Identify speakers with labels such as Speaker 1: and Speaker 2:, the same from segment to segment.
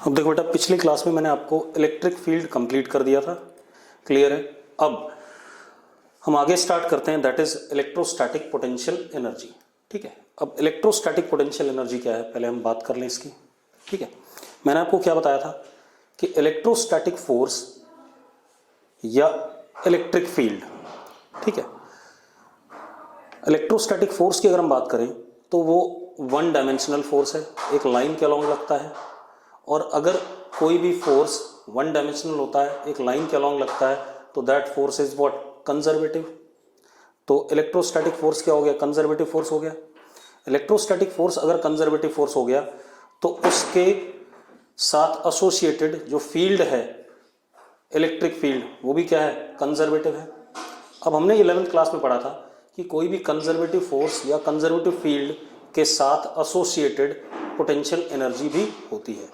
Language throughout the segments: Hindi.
Speaker 1: अब देखो बेटा, पिछली क्लास में मैंने आपको इलेक्ट्रिक फील्ड कंप्लीट कर दिया था, क्लियर है। अब हम आगे स्टार्ट करते हैं, that is electrostatic potential energy. ठीक है, अब इलेक्ट्रोस्टैटिक पोटेंशियल एनर्जी क्या है पहले हम बात कर लें इसकी। ठीक है, मैंने आपको क्या बताया था कि इलेक्ट्रोस्टैटिक फोर्स या इलेक्ट्रिक फील्ड, ठीक है, इलेक्ट्रोस्टैटिक फोर्स की अगर हम बात करें तो वो वन डायमेंशनल फोर्स है, एक लाइन के अलॉन्ग लगता है। और अगर कोई भी फोर्स वन डायमेंशनल होता है, एक लाइन के अलॉन्ग लगता है, तो that force is what, conservative. तो इलेक्ट्रोस्टैटिक फोर्स क्या हो गया, कंजर्वेटिव फोर्स हो गया। इलेक्ट्रोस्टैटिक फोर्स अगर कंजर्वेटिव फोर्स हो गया तो उसके साथ एसोसिएटेड जो फील्ड है, इलेक्ट्रिक फील्ड, वो भी क्या है, कंजर्वेटिव है। अब हमने 11th क्लास में पढ़ा था कि कोई भी कंजर्वेटिव फोर्स या कंजर्वेटिव फील्ड के साथ एसोसिएटेड पोटेंशियल एनर्जी भी होती है।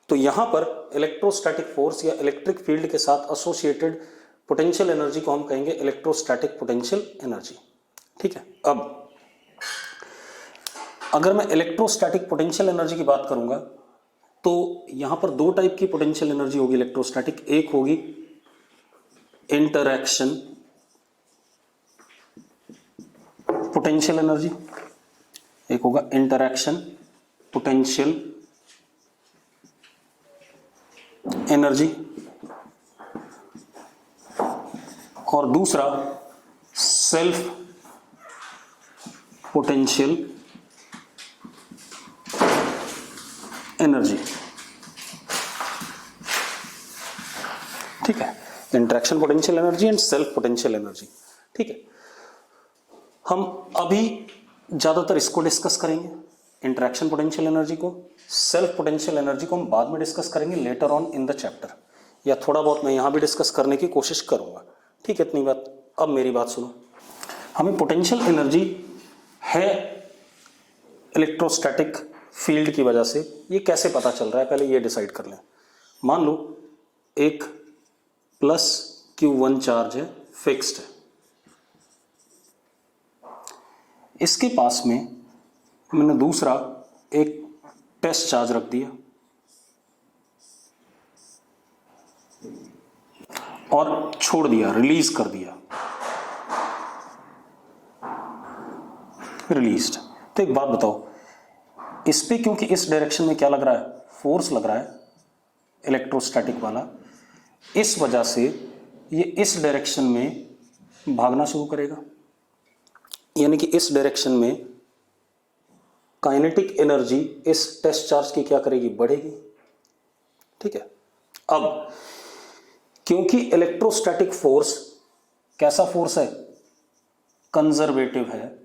Speaker 1: तो यहां पर इलेक्ट्रोस्टैटिक फोर्स या इलेक्ट्रिक फील्ड के साथ एसोसिएटेड पोटेंशियल एनर्जी को हम कहेंगे इलेक्ट्रोस्टैटिक पोटेंशियल एनर्जी। ठीक है, अब अगर मैं इलेक्ट्रोस्टैटिक पोटेंशियल एनर्जी की बात करूंगा तो यहां पर दो टाइप की पोटेंशियल एनर्जी होगी इलेक्ट्रोस्टैटिक। एक होगी इंटरैक्शन पोटेंशियल एनर्जी, एक होगा इंटरैक्शन पोटेंशियल एनर्जी, और दूसरा सेल्फ पोटेंशियल एनर्जी। ठीक है, interaction potential energy and self potential energy. ठीक है, हम अभी ज्यादातर इसको डिस्कस करेंगे, इंटरैक्शन पोटेंशियल एनर्जी को। सेल्फ पोटेंशियल एनर्जी को हम बाद में डिस्कस करेंगे later on in the chapter, या थोड़ा बहुत मैं यहां भी डिस्कस करने की कोशिश करूंगा। ठीक है, इतनी बात। अब मेरी बात सुनो, हमें पोटेंशियल एनर्जी है इलेक्ट्रोस्टैटिक फील्ड की वजह से, ये कैसे पता चल रहा है पहले ये डिसाइड कर लें। मान लो एक प्लस Q1 चार्ज है, फिक्स्ड है, इसके पास में मैंने दूसरा एक टेस्ट चार्ज रख दिया और छोड़ दिया, रिलीज कर दिया, रिलीज्ड। तो एक बात बताओ, इस पे क्योंकि इस डायरेक्शन में क्या लग रहा है, फोर्स लग रहा है इलेक्ट्रोस्टैटिक वाला, इस वजह से ये इस डायरेक्शन में भागना शुरू करेगा, यानी कि इस डायरेक्शन में काइनेटिक एनर्जी इस टेस्ट चार्ज की क्या करेगी, बढ़ेगी। ठीक है, अब क्योंकि इलेक्ट्रोस्टैटिक फोर्स कैसा फोर्स है, कंजर्वेटिव है,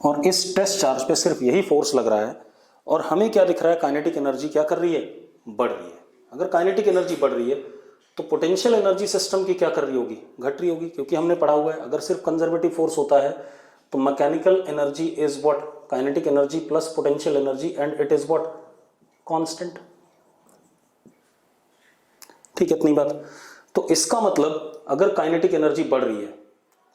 Speaker 1: और इस टेस्ट चार्ज पे सिर्फ यही फोर्स लग रहा है, और हमें क्या दिख रहा है, काइनेटिक एनर्जी क्या कर रही है, बढ़ रही है। अगर काइनेटिक एनर्जी बढ़ रही है तो पोटेंशियल एनर्जी सिस्टम की क्या कर रही होगी, घट रही होगी, क्योंकि हमने पढ़ा हुआ है अगर सिर्फ कंजर्वेटिव फोर्स होता है तो mechanical energy is what, kinetic energy plus potential energy, and it is what, constant. ठीक है, इतनी बात। तो इसका मतलब अगर काइनेटिक एनर्जी बढ़ रही है,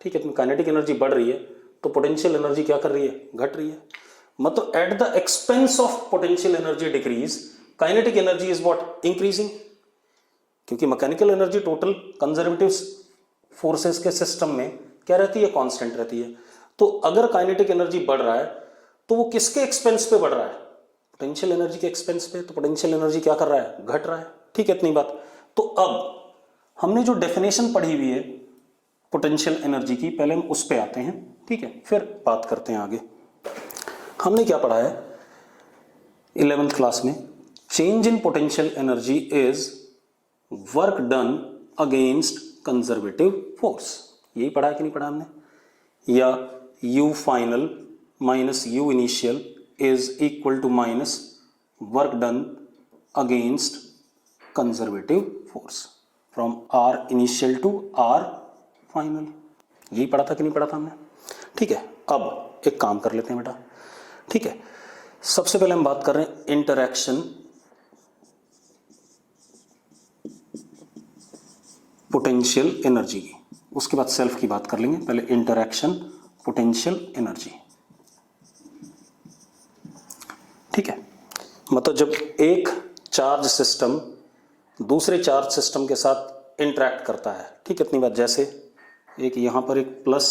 Speaker 1: ठीक है, काइनेटिक एनर्जी बढ़ रही है तो पोटेंशियल एनर्जी क्या कर रही है, घट रही है। मतलब at the expense of potential energy decrease, kinetic energy is what, increasing. क्योंकि mechanical energy total conservative forces के सिस्टम में क्या रहती है, कांस्टेंट रहती है। तो अगर काइनेटिक एनर्जी बढ़ रहा है तो वो किसके एक्सपेंस पे बढ़ रहा है, पोटेंशियल एनर्जी के एक्सपेंस पे। तो पोटेंशियल एनर्जी क्या कर रहा है, घट रहा है। ठीक है, इतनी बात। तो अब हमने जो डेफिनेशन पढ़ी हुई है पोटेंशियल एनर्जी की, पहले हम उस पे आते हैं, ठीक है, फिर बात करते हैं आगे। हमने क्या पढ़ा है 11th क्लास में, change in potential energy is work done against conservative force. यही पढ़ा है कि नहीं पढ़ा हमने, या U final minus U initial is equal to minus work done against conservative force from R initial to R final. यही पढ़ा था कि नहीं पढ़ा था हमने। ठीक है, अब एक काम कर लेते हैं बेटा। ठीक है, सबसे पहले हम बात कर रहे हैं इंटरैक्शन पोटेंशियल एनर्जी की, उसके बाद सेल्फ की बात कर लेंगे। पहले इंटरैक्शन पोटेंशियल एनर्जी। मतलब जब एक चार्ज सिस्टम दूसरे चार्ज सिस्टम के साथ इंटरेक्ट करता है, ठीक है, इतनी बात। जैसे एक यहाँ पर एक प्लस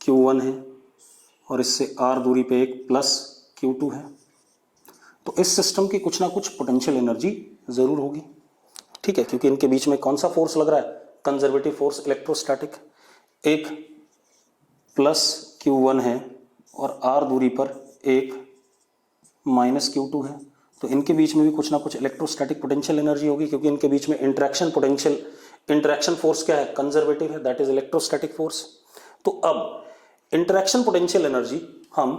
Speaker 1: Q1 है और इससे r दूरी पे एक प्लस Q2 है, तो इस सिस्टम की कुछ ना कुछ पोटेंशियल एनर्जी जरूर होगी, ठीक है, क्योंकि इनके बीच में कौन सा फोर्स लग रहा है, कंजर्वेटिव फोर्स, इलेक्ट्रोस्टैटिक। एक प्लस Q1 है और r दूरी पर एक माइनस Q2 है, तो इनके बीच में भी कुछ ना कुछ इलेक्ट्रोस्टैटिक पोटेंशियल एनर्जी होगी, क्योंकि इनके बीच में इंटरेक्शन फोर्स क्या है, कंजर्वेटिव है, दैट इज इलेक्ट्रोस्टैटिक फोर्स। तो अब इंटरेक्शन पोटेंशियल एनर्जी हम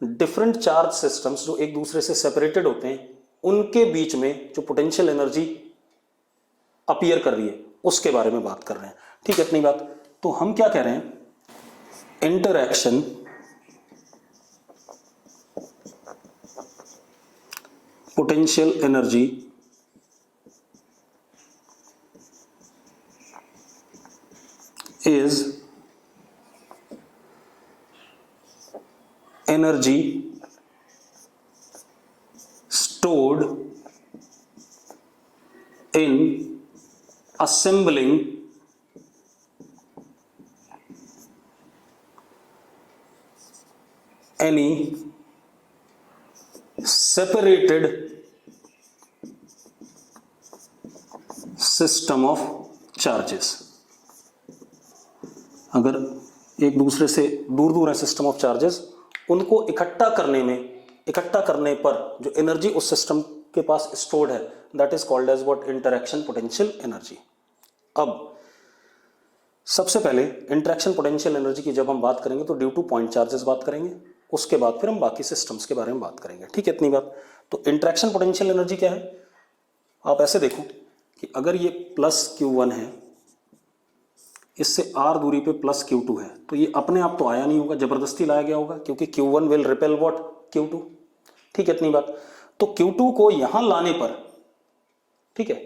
Speaker 1: डिफरेंट चार्ज सिस्टम्स जो एक दूसरे से सेपरेटेड होते हैं उनके बीच में जो पोटेंशियल एनर्जी अपीयर कर रही है उसके बारे में बात कर रहे हैं, ठीक है, इतनी बात। तो हम क्या कह रहे हैं, interaction potential energy is energy stored in assembling any separated system of charges. अगर एक दूसरे से दूर दूर है सिस्टम ऑफ चार्जेस, उनको इकट्ठा करने पर जो एनर्जी उस सिस्टम के पास स्टोर्ड है, that is called as what, interaction potential energy. अब सबसे पहले इंटरेक्शन पोटेंशियल एनर्जी की जब हम बात करेंगे तो ड्यू टू पॉइंट चार्जेस बात करेंगे, उसके बाद फिर हम बाकी सिस्टम्स के बारे में बात करेंगे, ठीक है, इतनी बात। तो इंटरेक्शन पोटेंशियल एनर्जी क्या है, आप ऐसे देखो कि अगर ये प्लस Q1 है, इससे r दूरी पे प्लस Q2 है, तो ये अपने आप तो आया नहीं होगा, जबरदस्ती लाया गया होगा, क्योंकि Q1 will repel what, Q2, ठीक है, इतनी बात। तो Q2 को यहां लाने पर, ठीक है,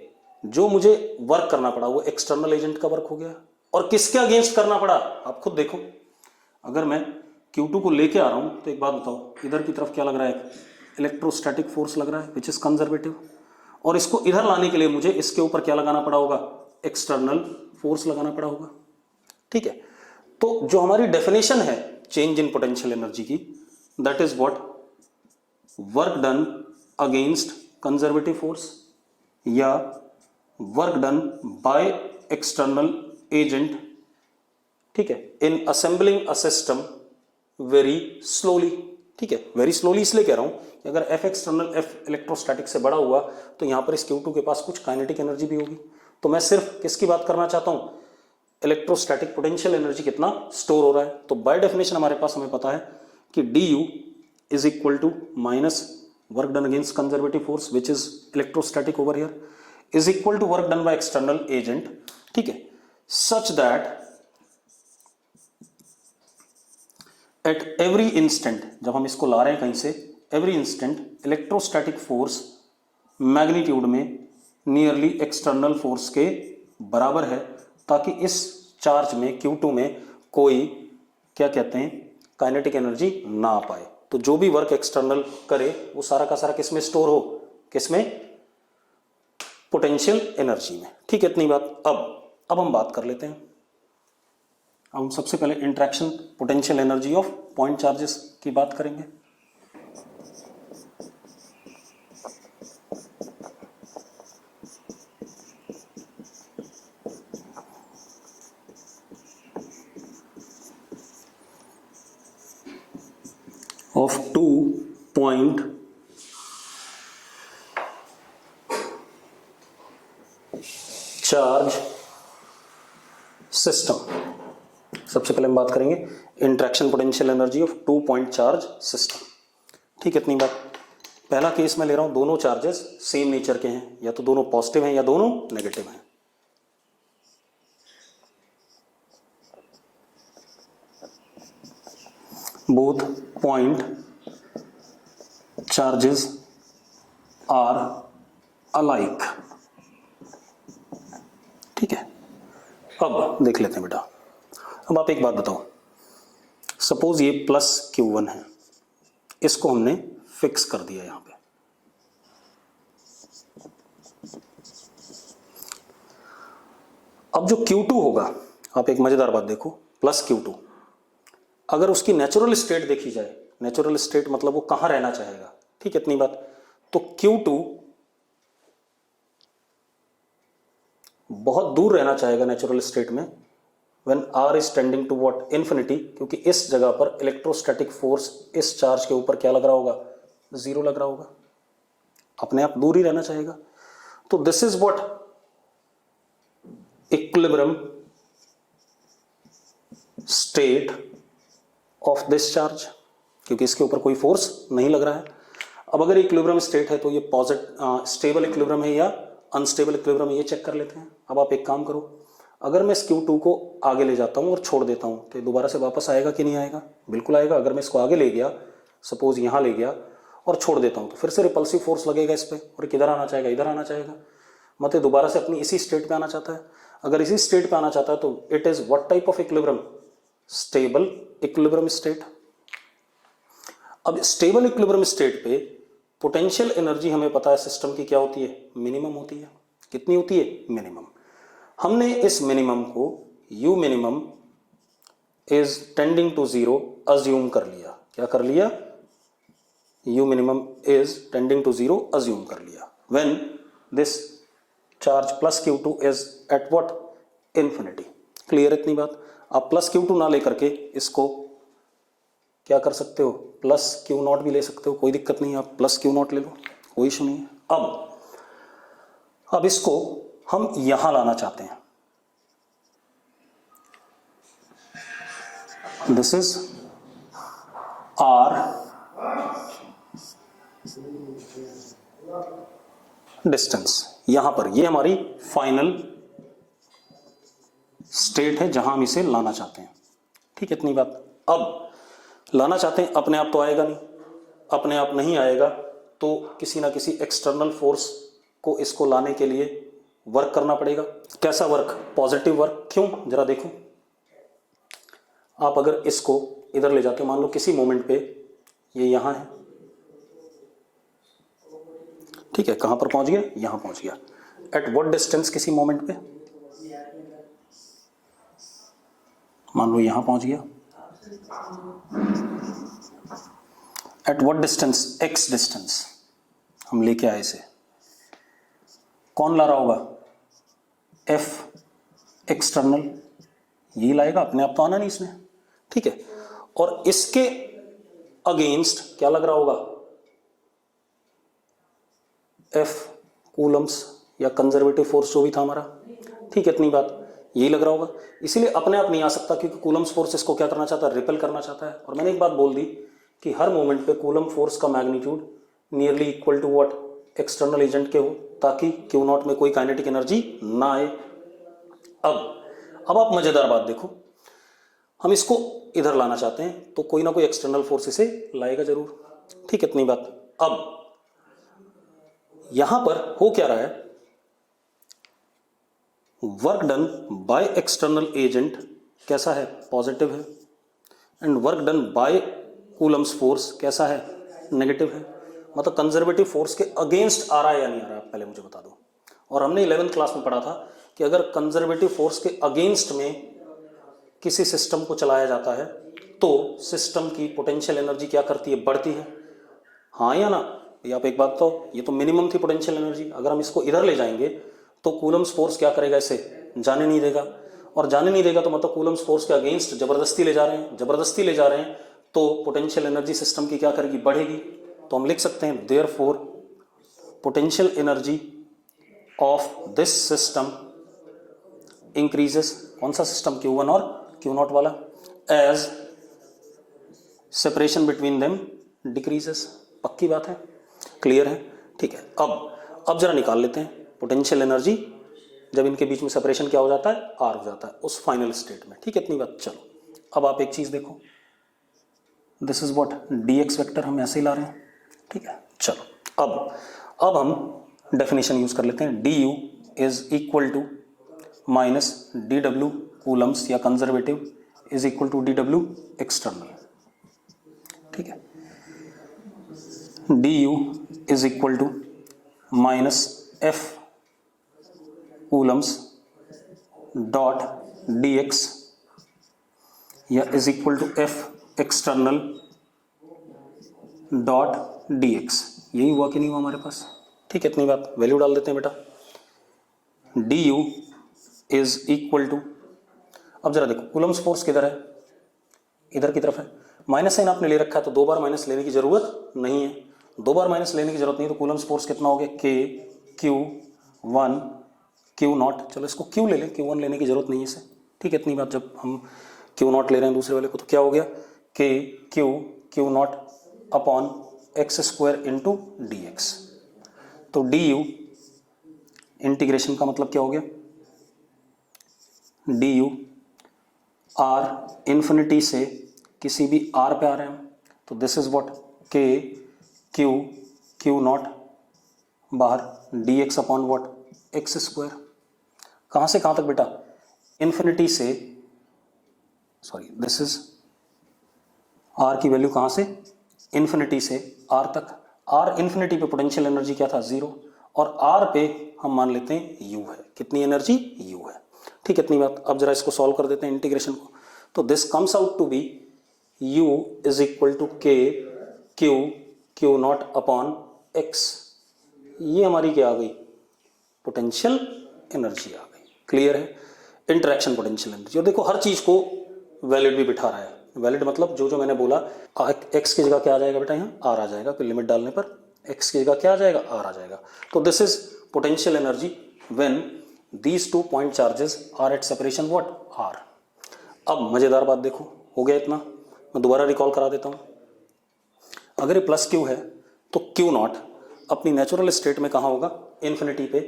Speaker 1: जो मुझे वर्क करना पड़ा वो एक्सटर्नल एजेंट का वर्क हो गया, और किसके अगेंस्ट करना पड़ा, आप खुद देखो। अगर मैं Q2 को लेके आ रहा हूं तो एक बात बताओ, इधर की तरफ क्या लग रहा है, इलेक्ट्रोस्टैटिक फोर्स लग रहा है विच इज कंजर्वेटिव, और इसको इधर लाने के लिए मुझे इसके ऊपर क्या लगाना पड़ा होगा, एक्सटर्नल फोर्स लगाना पड़ा होगा, ठीक है। तो जो हमारी डेफिनेशन है चेंज इन पोटेंशियल एनर्जी की, that is what, work done against conservative force या work done by external agent, ठीक है, in assembling a system very slowly, ठीक है, वेरी स्लोली इसलिए कह रहा हूं कि अगर F एक्सटर्नल F इलेक्ट्रोस्टैटिक से बड़ा हुआ तो यहां पर इस Q2 के पास कुछ काइनेटिक एनर्जी भी होगी। तो मैं सिर्फ किसकी बात करना चाहता हूं, इलेक्ट्रोस्टैटिक पोटेंशियल एनर्जी कितना स्टोर हो रहा है। तो बाय डेफिनेशन हमारे पास हमें पता है कि du is equal to minus work done against conservative force which is electrostatic over here is equal to work done by external agent, ठीक है, such that at every instant, जब हम इसको ला रहे हैं कहीं से, every instant electrostatic force magnitude में नियरली एक्सटर्नल फोर्स के बराबर है, ताकि इस चार्ज में Q2 में कोई क्या कहते हैं काइनेटिक एनर्जी ना आ पाए। तो जो भी वर्क एक्सटर्नल करे वो सारा का सारा किसमें स्टोर हो, किसमें, पोटेंशियल एनर्जी में, ठीक है, इतनी बात। अब हम बात कर लेते हैं, अब हम सबसे पहले interaction potential energy of point charges की बात करेंगे। Of 2 point charge system. सबसे पहले हम बात करेंगे interaction potential energy of 2 point charge system, ठीक है, इतनी बात। पहला केस मैं ले रहा हूं, दोनों चार्जेस सेम नेचर के हैं, या तो दोनों पॉजिटिव हैं या दोनों नेगेटिव हैं। Both point charges are alike, ठीक है। अब देख लेते हैं बेटा, अब आप एक बात बताओ, सपोज ये प्लस Q1 है, इसको हमने फिक्स कर दिया यहां पे। अब जो Q2 होगा, आप एक मजेदार बात देखो, प्लस Q2, अगर उसकी नेचुरल स्टेट देखी जाए, नेचुरल स्टेट मतलब वो कहां रहना चाहेगा, ठीक है, इतनी बात, तो Q2 बहुत दूर रहना चाहेगा नेचुरल स्टेट में, when R is tending to what, infinity, क्योंकि इस जगह पर इलेक्ट्रोस्टैटिक फोर्स इस चार्ज के ऊपर क्या लग रहा होगा, जीरो लग रहा होगा, अपने आप दूर ही रहना चाहेगा। तो this is what equilibrium state of this charge, क्योंकि इसके ऊपर कोई फोर्स नहीं लग रहा है। अब अगर इक्विलिब्रियम स्टेट है तो ये स्टेबल इक्विलिब्रियम है या अनस्टेबल इक्विलिब्रियम है, ये चेक कर लेते हैं। अब आप एक काम करो, अगर मैं इस Q2 को आगे ले जाता हूं और छोड़ देता हूं तो ये दोबारा से वापस आएगा कि नहीं आएगा, बिल्कुल आएगा। अगर मैं इसको आगे ले गया, सपोज यहां ले गया और छोड़ देता हूं, तो फिर से रिपल्सिव फोर्स लगेगा इस पर, और किधर आना चाहेगा, इधर आना चाहेगा, मतलब दोबारा से अपनी इसी स्टेट पे आना चाहता है। अगर इसी स्टेट पे आना चाहता है तो it is what type of equilibrium, stable equilibrium state. अब स्टेबल इक्विलिब्रियम स्टेट पे पोटेंशियल एनर्जी हमें पता है सिस्टम की क्या होती है, मिनिमम होती है। कितनी होती है, मिनिमम। हमने इस मिनिमम को u minimum is tending to zero assume कर लिया। क्या कर लिया, u minimum is tending to zero assume कर लिया when this charge plus Q2 is at what, infinity. Clear इतनी बात। आप प्लस Q2 ना लेकर के इसको क्या कर सकते हो, प्लस Q0 भी ले सकते हो, कोई दिक्कत नहीं, आप प्लस Q0 ले लो, कोई इशू नहीं है। अब इसको हम यहां लाना चाहते हैं, दिस इज R डिस्टेंस, यहां पर ये हमारी फाइनल स्टेट है जहां हम इसे लाना चाहते हैं, ठीक है, इतनी बात। अब लाना चाहते हैं, अपने आप तो आएगा नहीं, अपने आप नहीं आएगा तो किसी ना किसी एक्सटर्नल फोर्स को इसको लाने के लिए वर्क करना पड़ेगा। कैसा वर्क, पॉजिटिव वर्क। क्यों, जरा देखो, आप अगर इसको इधर ले जाते हो, मान लो किसी मोमेंट पे ये यहां है, ठीक है, कहां पर पहुंच गया, यहां पहुंच गया, एट व्हाट डिस्टेंस, किसी मोमेंट पे मान लो यहां पहुंच गया, at what distance, x distance, हम लेके आए इसे, कौन ला रहा होगा, F एक्सटर्नल, यही लाएगा, अपने आप तो आना नहीं इसमें, ठीक है। और इसके अगेंस्ट क्या लग रहा होगा, F कूलम्स या कंजर्वेटिव फोर्स जो भी था हमारा, ठीक है, इतनी बात, यही लग रहा होगा। इसीलिए अपने आप नहीं आ सकता, क्योंकि कूलम्स फोर्स इसको क्या करना चाहता है, रिपेल करना चाहता है। और मैंने एक बात बोल दी कि हर मोमेंट पे कूलम फोर्स का magnitude nearly equal to what, external agent के हो, ताकि Q0 में कोई काइनेटिक एनर्जी ना आए। अब आप मजेदार बात देखो, हम इसको इधर लाना चाहते हैं तो कोई ना कोई एक्सटर्नल फोर्स इसे लाएगा जरूर, ठीक है, इतनी बात। अब यहां पर हो क्या रहा है, work done by external agent कैसा है, पॉजिटिव है, and work done bye Coulomb's force कैसा है, नेगेटिव है। मतलब कंजर्वेटिव फोर्स के अगेंस्ट आ रहा है या नहीं आ रहा है, पहले मुझे बता दो। और हमने 11th क्लास में पढ़ा था कि अगर कंजर्वेटिव फोर्स के अगेंस्ट में किसी सिस्टम को चलाया जाता है तो सिस्टम की पोटेंशियल एनर्जी क्या करती है, बढ़ती है, हाँ या ना। ये आप एक बात तो, ये तो मिनिमम थी पोटेंशियल एनर्जी, अगर हम इसको इधर ले जाएंगे तो कूलम्स फोर्स क्या करेगा, इसे जाने नहीं देगा, और जाने नहीं देगा तो मतलब कूलम्स फोर्स के अगेंस्ट जबरदस्ती ले जा रहे हैं, जबरदस्ती ले जा रहे हैं, तो पोटेंशियल एनर्जी सिस्टम की क्या करेगी, बढ़ेगी। तो हम लिख सकते हैं therefore potential energy of this system increases, कौन सा सिस्टम, Q1 और Q0 वाला, as separation between them decreases. पक्की बात है, क्लियर है, ठीक है। अब जरा निकाल लेते हैं पोटेंशियल एनर्जी जब इनके बीच में सेपरेशन क्या हो जाता है, R हो जाता है उस फाइनल स्टेट में, ठीक है, इतनी बात। चलो अब आप एक चीज देखो, this is what, dx vector हम ऐसे ही ला रहे हैं, ठीक है। चलो अब हम डेफिनेशन यूज कर लेते हैं, du is equal to minus dw Coulomb's या conservative is equal to dw external, ठीक है। du is equal to minus F Coulomb's dot dx या is equal to F external dot dx। यही हुआ कि नहीं हुआ हमारे पास? ठीक है, इतनी बात, वैल्यू डाल देते हैं बेटा। du इज इक्वल टू, अब जरा देखो कूलम्स फोर्स किधर है, इधर की तरफ है, माइनस साइन आपने ले रखा है तो दो बार माइनस लेने की जरूरत नहीं है, दो बार माइनस लेने की जरूरत नहीं है, तो कूलम्स फोर्स कितना हो गया, के क्यू वन क्यू नॉट, चलो इसको क्यू ले लें, क्यू वन लेने की जरूरत नहीं है इसे, ठीक है इतनी बात। जब हम क्यू नॉट ले रहे हैं दूसरे वाले को तो क्या हो गया, के Q Q naught upon x square into D x. तो डी यू इंटीग्रेशन का मतलब क्या हो गया, डी यू आर इन्फिनिटी से किसी भी आर पे आ रहे हैं तो दिस इज व्हाट, के क्यू क्यू नॉट बाहर D x upon what x square. कहाँ से कहाँ तक बेटा, इन्फिनिटी से, सॉरी दिस इज आर की वैल्यू कहाँ से, इन्फिनिटी से आर तक। आर इन्फिनिटी पे पोटेंशियल एनर्जी क्या था, जीरो, और आर पे हम मान लेते हैं यू है, कितनी एनर्जी, यू है, ठीक है इतनी बात। अब जरा इसको सॉल्व कर देते हैं इंटीग्रेशन को, तो this comes out to be u is equal to K Q Q naught upon X. ये हमारी क्या आ गई, पोटेंशियल एनर्जी आ गई। क्लियर है, इंटरेक्शन पोटेंशियल एनर्जी। और देखो हर चीज को वैलिड भी बिठा रहा है, वैलिड मतलब जो जो मैंने बोला, एक्स की जगह क्या आ जाएगा बेटा, यहाँ आर आ जाएगा, फिर लिमिट डालने पर एक्स की जगह क्या आ जाएगा, आर आ जाएगा। तो this is potential energy when these two point charges are at separation what, R. अब मजेदार बात देखो, हो गया इतना, मैं दोबारा रिकॉल करा देता हूं। अगर ये प्लस क्यू है तो क्यू नॉट अपनी नेचुरल स्टेट में कहाँ होगा, इन्फिनिटी पे,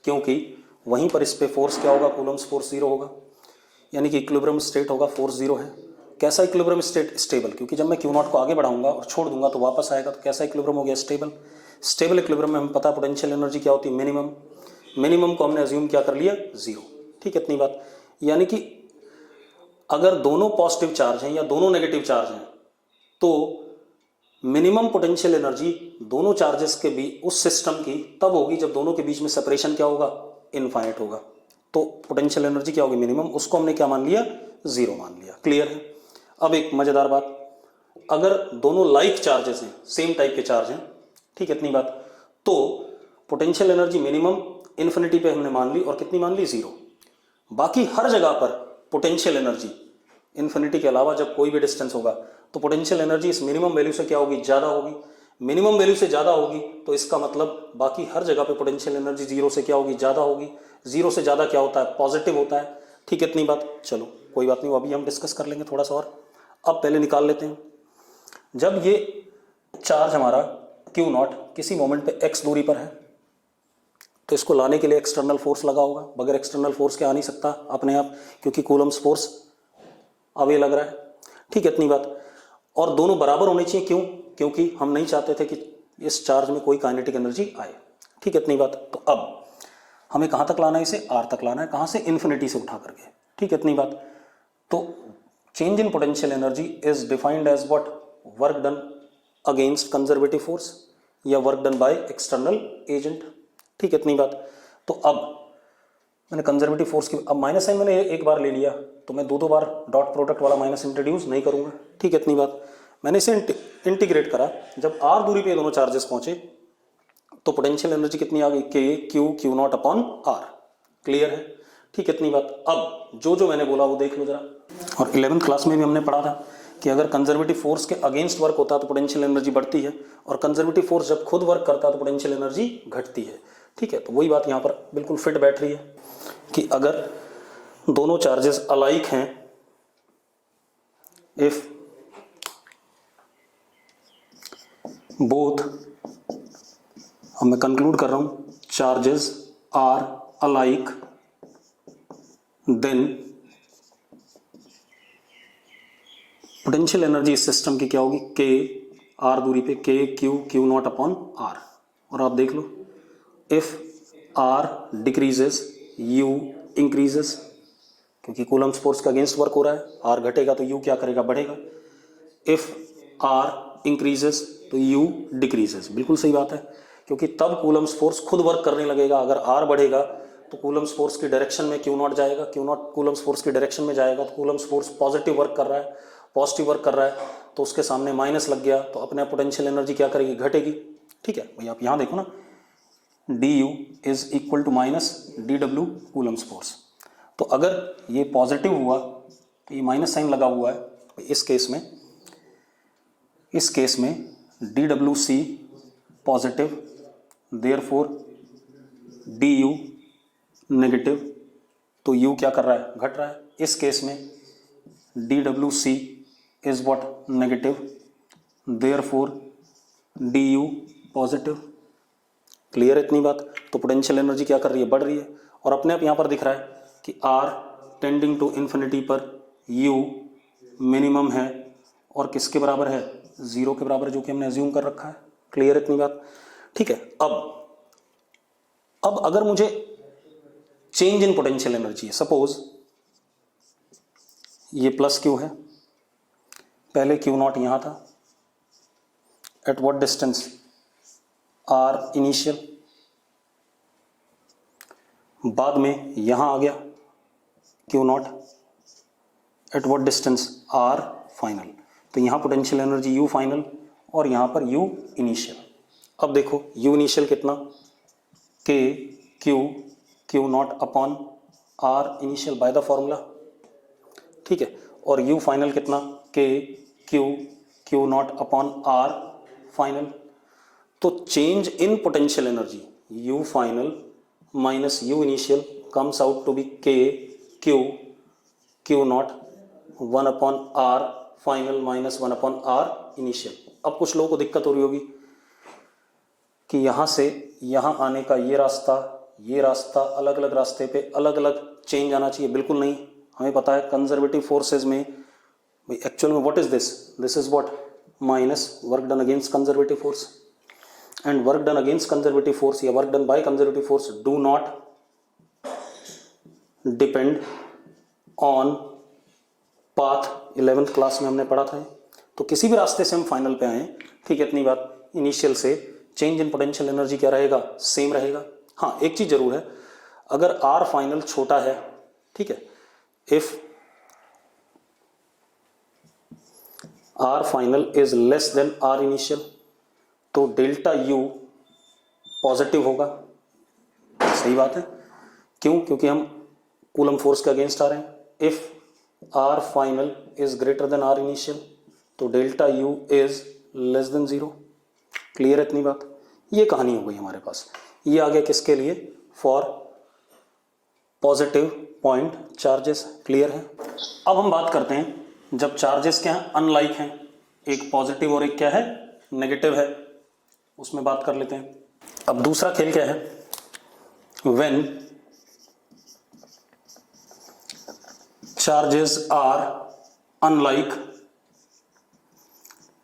Speaker 1: क्योंकि वहीं पर इस पे फोर्स क्या होगा, कूलम्स फोर्स जीरो होगा, यानी कि इक्विलिब्रियम स्टेट होगा, फोर्स जीरो है। कैसा इक्विलिब्रियम स्टेट, स्टेबल, क्योंकि जब मैं क्यू नॉट को आगे बढ़ाऊंगा और छोड़ दूंगा तो वापस आएगा, तो कैसा इक्विलिब्रियम हो गया, स्टेबल। स्टेबल इक्विलिब्रियम में हमें पता पोटेंशियल एनर्जी क्या होती है, मिनिमम, मिनिमम को हमने अज्यूम क्या कर लिया, जीरो, ठीक है इतनी बात। यानी कि अगर दोनों पॉजिटिव चार्ज हैं या दोनों नेगेटिव चार्ज हैं तो मिनिमम पोटेंशियल एनर्जी दोनों चार्जेस के बीच उस सिस्टम की तब होगी जब दोनों के बीच में सेपरेशन क्या होगा, इनफाइनाइट होगा। तो पोटेंशियल एनर्जी क्या होगी, मिनिमम, उसको हमने क्या मान लिया, जीरो मान लिया। क्लियर है। अब एक मजेदार बात, अगर दोनों लाइक चार्जेस हैं, सेम टाइप के चार्ज हैं, ठीक है इतनी बात, तो पोटेंशियल एनर्जी मिनिमम इन्फिनिटी पे हमने मान ली, और कितनी मान ली, जीरो। बाकी हर जगह पर पोटेंशियल एनर्जी इन्फिनिटी के अलावा जब कोई भी डिस्टेंस होगा तो पोटेंशियल एनर्जी इस मिनिमम वैल्यू से क्या होगी, ज्यादा होगी। मिनिमम वैल्यू से ज्यादा होगी तो इसका मतलब बाकी हर जगह पे पोटेंशियल एनर्जी जीरो से क्या होगी, ज्यादा होगी। जीरो से ज्यादा क्या होता है, पॉजिटिव होता है, ठीक है इतनी बात। चलो कोई बात नहीं, वो अभी हम डिस्कस कर लेंगे थोड़ा सा और। अब पहले निकाल लेते हैं, जब ये चार्ज हमारा क्यू नॉट किसी मोमेंट पे एक्स दूरी पर है तो इसको लाने के लिए एक्सटर्नल फोर्स लगा होगा, बगैर एक्सटर्नल फोर्स के आ नहीं सकता अपने आप, क्योंकि कूलम्स फोर्स अवे लग रहा है, ठीक है इतनी बात। और दोनों बराबर होने चाहिए, क्यों, क्योंकि हम नहीं चाहते थे कि इस चार्ज में कोई काइनेटिक एनर्जी आए, ठीक है इतनी बात। तो अब हमें कहाँ तक लाना है इसे, आर तक लाना है, कहाँ से, इन्फिनिटी से उठा करके, ठीक है इतनी बात। तो change in potential energy is defined as what, work done against conservative force या work done by external agent, ठीक है इतनी बात। तो अब मैंने कंजर्वेटिव फोर्स की, अब माइनस साइन मैंने एक बार ले लिया तो मैं दो बार डॉट प्रोडक्ट वाला माइनस इंट्रोड्यूस नहीं करूंगा, ठीक है इतनी बात। मैंने इसे इंटीग्रेट करा, जब आर दूरी पे दोनों चार्जेस पहुंचे तो पोटेंशियल एनर्जी कितनी आ गई, K Q Q naught upon R. Clear है, ठीक है इतनी बात। अब जो जो मैंने बोला वो देख लो जरा, और 11th क्लास में भी हमने पढ़ा था कि अगर कंजर्वेटिव फोर्स के अगेंस्ट वर्क होता है तो पोटेंशियल एनर्जी बढ़ती है, और कंजर्वेटिव फोर्स जब खुद वर्क करता है तो पोटेंशियल एनर्जी घटती है, ठीक है। तो वही बात यहाँ पर बिल्कुल फिट बैठ रही है कि अगर दोनों चार्जेस अलाइक हैं, इफ बोथ, अब मैं कंक्लूड कर रहा हूं, charges are alike, then potential energy इस सिस्टम की क्या होगी, के आर दूरी पे, K Q Q naught upon R. और आप देख लो, if R decreases U increases, क्योंकि कूलम्स फोर्स का अगेंस्ट वर्क हो रहा है, आर घटेगा तो यू क्या करेगा, बढ़ेगा। इफ आर इंक्रीजेस तो U डिक्रीजेस। बिल्कुल सही बात है, क्योंकि तब कूलम्स फोर्स खुद वर्क करने लगेगा। अगर R बढ़ेगा तो कूलम्स फोर्स की डायरेक्शन में Q नॉट जाएगा, Q नॉट कूलम्स फोर्स की डायरेक्शन में जाएगा, तो कूलम्स फोर्स पॉजिटिव वर्क कर रहा है, पॉजिटिव वर्क कर रहा है, तो उसके सामने माइनस लग गया, तो अपने पोटेंशियल एनर्जी क्या करेगी, घटेगी। ठीक है भाई, आप यहाँ देखो ना, du is equal to minus dw coulomb's force. तो अगर ये पॉजिटिव हुआ तो ये माइनस साइन लगा हुआ है, इस केस में dwc positive, therefore du negative, तो u क्या कर रहा है, घट रहा है। इस केस में dwc is what, negative, therefore du positive. Clear है इतनी बात। तो पोटेंशियल एनर्जी क्या कर रही है, बढ़ रही है। और अपने आप यहाँ पर दिख रहा है कि R टेंडिंग टू इन्फिनिटी पर U मिनिमम है और किसके बराबर है, 0 के बराबर, जो कि हमने अज्यूम कर रखा है। क्लियर इतनी बात। ठीक है, अब अगर मुझे चेंज इन पोटेंशियल एनर्जी है, सपोज ये प्लस Q है, पहले Q नॉट यहां था, at what distance, R initial, बाद में यहां आ गया Q not, at what distance, R final. तो यहां पोटेंशियल एनर्जी U फाइनल और यहां पर U इनिशियल। अब देखो U इनिशियल कितना, K Q naught upon R initial by the formula. ठीक है, और U फाइनल कितना, K Q naught upon R final. तो change in potential energy U final minus U initial comes out to be K Q naught 1 upon R final minus 1 upon R initial. अब कुछ लोगों को दिक्कत हो रही होगी कि यहाँ से यहाँ आने का ये रास्ता अलग अलग रास्ते पे अलग अलग चेंज आना चाहिए। बिल्कुल नहीं, हमें पता है कंजर्वेटिव फोर्सेज में भाई एक्चुअल में what is this is what, minus work done against conservative force, and work done against conservative force या work done by conservative force do not depend on path. 11th class में हमने पढ़ा था। तो किसी भी रास्ते से हम फाइनल पे आए, ठीक है इतनी बात, इनिशियल से चेंज इन पोटेंशियल एनर्जी क्या रहेगा, सेम रहेगा। हाँ, एक चीज जरूर है, अगर R फाइनल छोटा है, ठीक है, if R final is less than R initial, तो डेल्टा U पॉजिटिव होगा। सही बात है, क्यों, क्योंकि हम कूलम फोर्स के अगेंस्ट आ रहे हैं। If R final is greater than R initial, तो delta U is less than 0। Clear है इतनी बात। ये कहानी हो गई हमारे पास। ये आ गया किसके लिए, for positive point charges. Clear है। अब हम बात करते हैं जब चार्जेस क्या हैं, अनलाइक हैं, एक पॉजिटिव और एक क्या है, नेगेटिव है, उसमें बात कर लेते हैं। अब दूसरा खेल क्या है, व्हेन चार्जेस आर अनलाइक,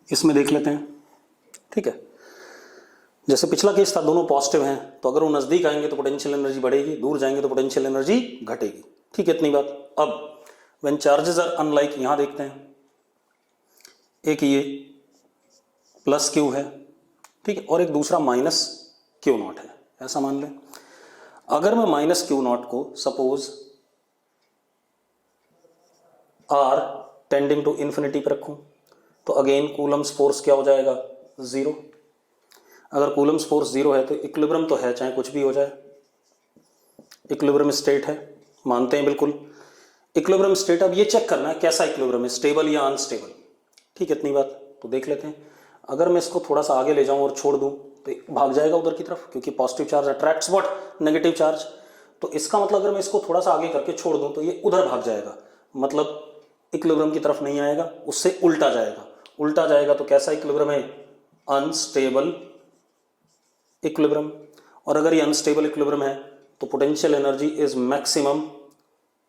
Speaker 1: इसमें देख लेते हैं। ठीक है, जैसे पिछला केस था, दोनों पॉजिटिव हैं, तो अगर वो नजदीक आएंगे तो पोटेंशियल एनर्जी बढ़ेगी, दूर जाएंगे तो पोटेंशियल एनर्जी घटेगी। ठीक है इतनी बात। अब व्हेन चार्जेस आर अनलाइक, यहां देखते हैं, एक ये प्लस Q है, ठीक है, और एक दूसरा माइनस Q नॉट है, ऐसा मान लें। अगर मैं माइनस Q नॉट को suppose R tending to infinity पर रखूं, तो अगेन कूलम्स फोर्स क्या हो जाएगा, 0। अगर कूलम्स फोर्स 0 है तो इक्विलिब्रियम तो है, चाहे कुछ भी हो जाए, इक्विलिब्रियम स्टेट है, मानते हैं बिल्कुल इक्विलिब्रियम स्टेट। अब ये चेक करना है कैसा इक्विलिब्रियम है, स्टेबल या अनस्टेबल। ठीक है इतनी बात। तो देख लेते हैं, अगर मैं इसको थोड़ा सा आगे ले जाऊं और छोड़ दूं तो भाग जाएगा उधर की तरफ, क्योंकि positive charge attracts what, negative charge. तो इसका मतलब अगर मैं इसको थोड़ा सा आगे करके छोड़ दूं तो ये उधर भाग जाएगा, मतलब इक्विलिब्रियम की तरफ नहीं आएगा, उससे उल्टा जाएगा। उल्टा जाएगा तो कैसा इक्विलिब्रियम है, अनस्टेबल इक्विलिब्रियम। और अगर ये अनस्टेबल इक्विलिब्रियम है तो potential energy is maximum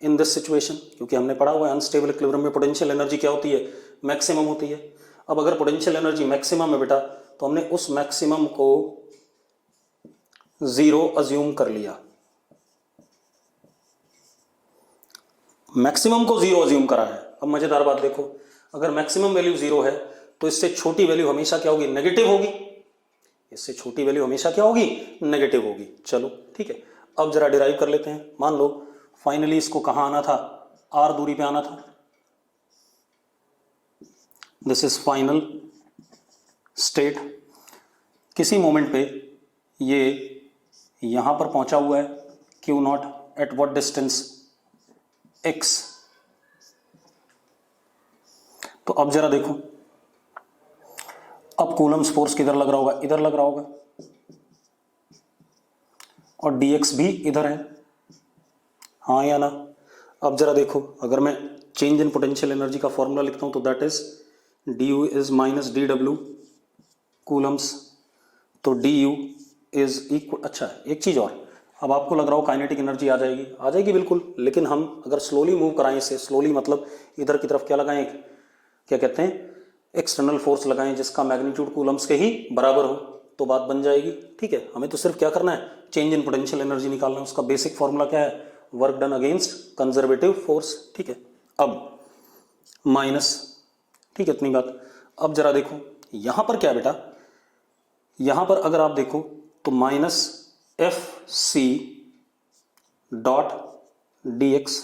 Speaker 1: in this situation, क्योंकि हमने पढ़ा हुआ है अनस्टेबल इक्विलिब्रियम में पोटेंशियल एनर्जी क्या होती है, मैक्सिमम होती है। अब अगर पोटेंशियल एनर्जी मैक्सिमम है बेटा, तो हमने उस मैक्सिमम को 0 अज्यूम कर लिया, मैक्सिमम को 0 अज्यूम करा है। अब मजेदार बात देखो, अगर मैक्सिमम वैल्यू 0 है तो इससे छोटी वैल्यू हमेशा क्या होगी, नेगेटिव होगी। इससे छोटी वैल्यू हमेशा क्या होगी, नेगेटिव होगी। चलो ठीक है, अब जरा डिराइव कर लेते हैं। मान लो फाइनली इसको कहां आना था, आर दूरी पे आना था। This is final state. किसी मोमेंट पे ये यहां पर पहुंचा हुआ है, Q not, at what distance, x. तो अब जरा देखो, अब कूलम्स फोर्स किधर लग रहा होगा, इधर लग रहा होगा, और dx भी इधर है, हाँ या ना। अब जरा देखो, अगर मैं चेंज इन पोटेंशियल एनर्जी का फॉर्मूला लिखता हूं तो that is du is minus dw Coulomb's, तो du इज इक्वल। अच्छा एक चीज और, अब आपको लग रहा हो काइनेटिक एनर्जी आ जाएगी, आ जाएगी बिल्कुल, लेकिन हम अगर स्लोली मूव कराएं इसे, स्लोली मतलब इधर की तरफ क्या लगाएं, क्या कहते हैं, एक्सटर्नल फोर्स लगाएं जिसका मैग्नीट्यूड कूलम्स के ही बराबर हो, तो बात बन जाएगी। ठीक है, हमें तो सिर्फ क्या करना है, चेंज इन पोटेंशियल एनर्जी निकालना है। उसका बेसिक फॉर्मूला क्या है, work done against conservative force. ठीक है, अब माइनस, ठीक है इतनी बात। अब जरा देखो यहां पर क्या है बेटा, यहां पर अगर आप देखो तो minus F C dot D X,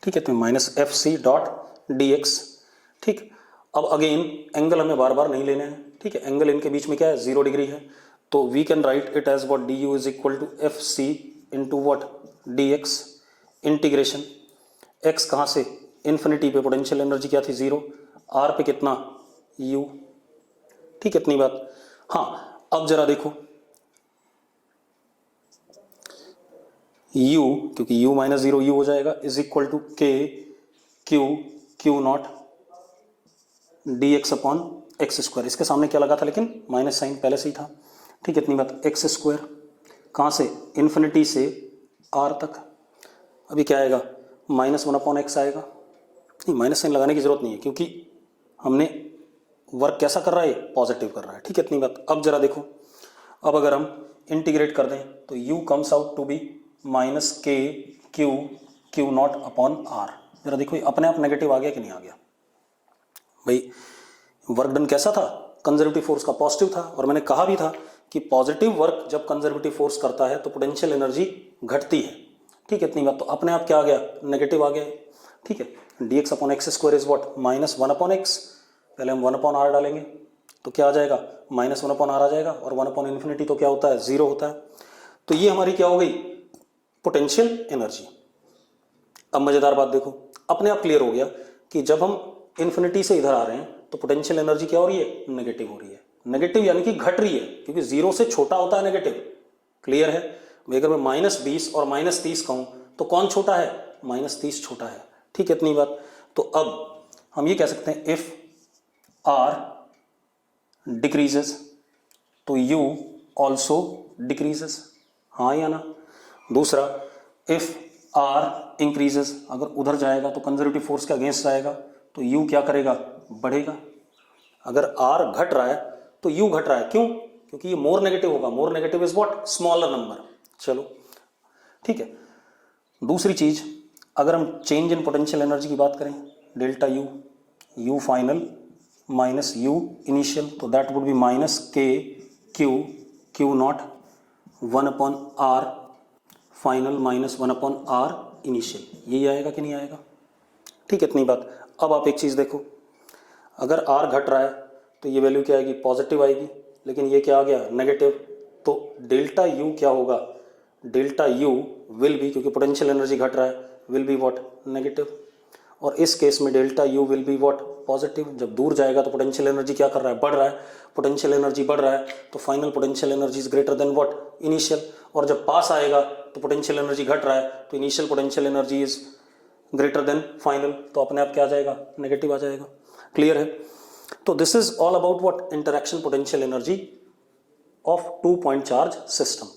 Speaker 1: ठीक है, तो minus F C dot D X. ठीक, अब अगेन एंगल हमें बार बार नहीं लेने हैं। ठीक है, एंगल इनके बीच में क्या है, 0 डिग्री है, तो we can write it as what D U is equal to F C into what D X, integration X कहाँ से, इन्फिनिटी पे पोटेंशियल एनर्जी क्या थी, 0, आर पे कितना, यू। ठीक है इतनी बात। हाँ अब जरा देखो u, क्योंकि u माइनस 0 u हो जाएगा, is equal to K Q Q not D x upon x square. इसके सामने क्या लगा था, लेकिन माइनस साइन पहले से ही था। ठीक है इतनी बात। एक्स स्क्वायर कहाँ से, इन्फिनिटी से आर तक, अभी क्या आएगा, माइनस 1 अपॉन एक्स आएगा। नहीं, माइनस साइन लगाने की जरूरत नहीं है, क्योंकि हमने वर्क कैसा कर रहा है, पॉजिटिव कर रहा है। ठीक है इतनी बात। अब जरा देखो, अब अगर हम इंटीग्रेट कर दें तो u comes out to be minus K Q Q naught upon R. जरा देखो अपने आप नेगेटिव आ गया कि नहीं आ गया भाई। वर्क डन कैसा था, कंजर्वेटिव फोर्स का पॉजिटिव था, और मैंने कहा भी था कि पॉजिटिव वर्क जब कंजर्वेटिव फोर्स करता है तो पोटेंशियल एनर्जी घटती है। ठीक है इतनी बात। तो अपने आप क्या आ गया, नेगेटिव आ गया। ठीक है, D x upon x square is what, minus 1 upon x. पहले हम 1 अपॉन आर डालेंगे तो क्या आ जाएगा, माइनस 1 अपॉन आर आ जाएगा, और 1 अपॉन इन्फिनिटी तो क्या होता है, 0 होता है। तो ये हमारी क्या हो गई, पोटेंशियल एनर्जी। अब मजेदार बात देखो, अपने आप क्लियर हो गया कि जब हम इन्फिनिटी से इधर आ रहे हैं तो पोटेंशियल एनर्जी क्या हो रही है, नेगेटिव हो रही है। नेगेटिव यानी कि घट रही है, क्योंकि 0 से छोटा होता है नेगेटिव। क्लियर है भाई। अगर मैं -20 और -30 कहूं तो कौन छोटा है, -30 छोटा है। ठीक है इतनी बात। तो अब हम ये कह सकते हैं इफ आर डिक्रीजेस तो यू ऑल्सो डिक्रीजेस, हाँ या ना। दूसरा, इफ आर इंक्रीजेस, अगर उधर जाएगा तो कंजर्वेटिव फोर्स के अगेंस्ट जाएगा तो यू क्या करेगा, बढ़ेगा। अगर आर घट रहा है तो यू घट रहा है, क्यों, क्योंकि ये मोर नेगेटिव होगा। More negative is what, smaller number. चलो ठीक है। दूसरी चीज, अगर हम चेंज इन पोटेंशियल एनर्जी की बात करें, delta U, U final minus U initial, तो that would be minus K Q Q naught 1 upon R final minus 1 upon R initial. यही आएगा कि नहीं आएगा। ठीक है इतनी बात। अब आप एक चीज़ देखो, अगर आर घट रहा है तो ये वैल्यू क्या आएगी, पॉजिटिव आएगी, लेकिन ये क्या आ गया, नेगेटिव। तो डेल्टा यू क्या होगा, डेल्टा यू विल बी, क्योंकि पोटेंशियल एनर्जी घट रहा है, विल बी व्हाट, नेगेटिव। और इस केस में delta U will be what, positive. जब दूर जाएगा तो पोटेंशियल एनर्जी क्या कर रहा है, बढ़ रहा है। पोटेंशियल एनर्जी बढ़ रहा है तो final potential energy is greater then what, initial. और जब पास आएगा तो पोटेंशियल एनर्जी घट रहा है तो initial potential energy is greater then final, तो अपने आप क्या आ जाएगा, नेगेटिव आ जाएगा। क्लियर है। तो this is all about what, interaction potential energy of 2 point charge system.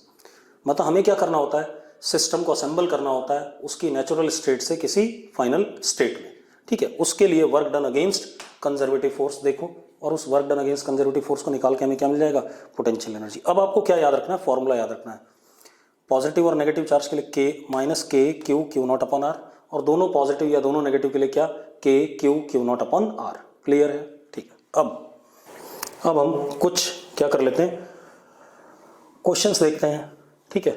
Speaker 1: मतलब हमें क्या करना होता है, सिस्टम को असेंबल करना होता है उसकी नेचुरल स्टेट से किसी फाइनल स्टेट में। ठीक है, उसके लिए work done against conservative force देखो, और उस work done against conservative force को निकाल के हमें क्या मिल जाएगा, पोटेंशियल एनर्जी। अब आपको क्या याद रखना है, फॉर्मूला याद रखना है। पॉजिटिव और नेगेटिव चार्ज के लिए के minus K Q Q naught upon R, और दोनों पॉजिटिव या दोनों नेगेटिव के लिए क्या, K Q Q naught upon R. Clear है? ठीक है। अब हम कुछ क्या कर लेते हैं, क्वेश्चंस देखते हैं। ठीक है,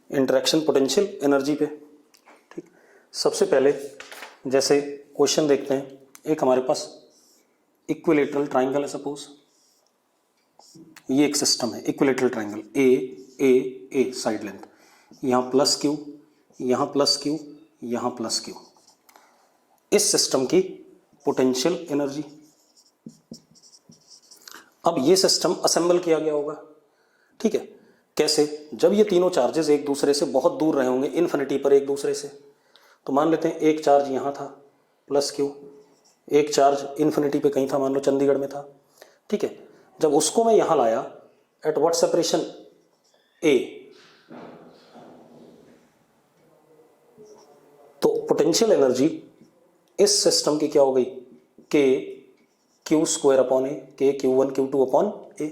Speaker 1: इंटरेक्शन पोटेंशियल एनर्जी पे। ठीक, सबसे पहले जैसे क्वेश्चन देखते हैं, एक हमारे पास इक्विलेटरल ट्राइंगल है, सपोज ये एक सिस्टम है, equilateral triangle A A A side length, यहाँ प्लस क्यू, यहाँ प्लस क्यू, यहाँ प्लस क्यू, इस सिस्टम की पोटेंशियल एनर्जी। अब ये सिस्टम असेंबल किया गया होगा। ठीक है, कैसे? जब ये तीनों चार्जेस एक दूसरे से बहुत दूर रहे होंगे, इन्फिनिटी पर एक दूसरे से, तो मान लेते हैं एक चार्ज यहाँ था प्लस क्यू, एक चार्ज इन्फिनिटी पे कहीं था, मान लो चंडीगढ़ में था। ठीक है, जब उसको मैं यहाँ लाया एट व्हाट सेपरेशन ए, तो पोटेंशियल एनर्जी इस सिस्टम की क्या हो गई, के क्यू स्क्वायर अपॉन ए, के Q1 Q2 अपॉन ए।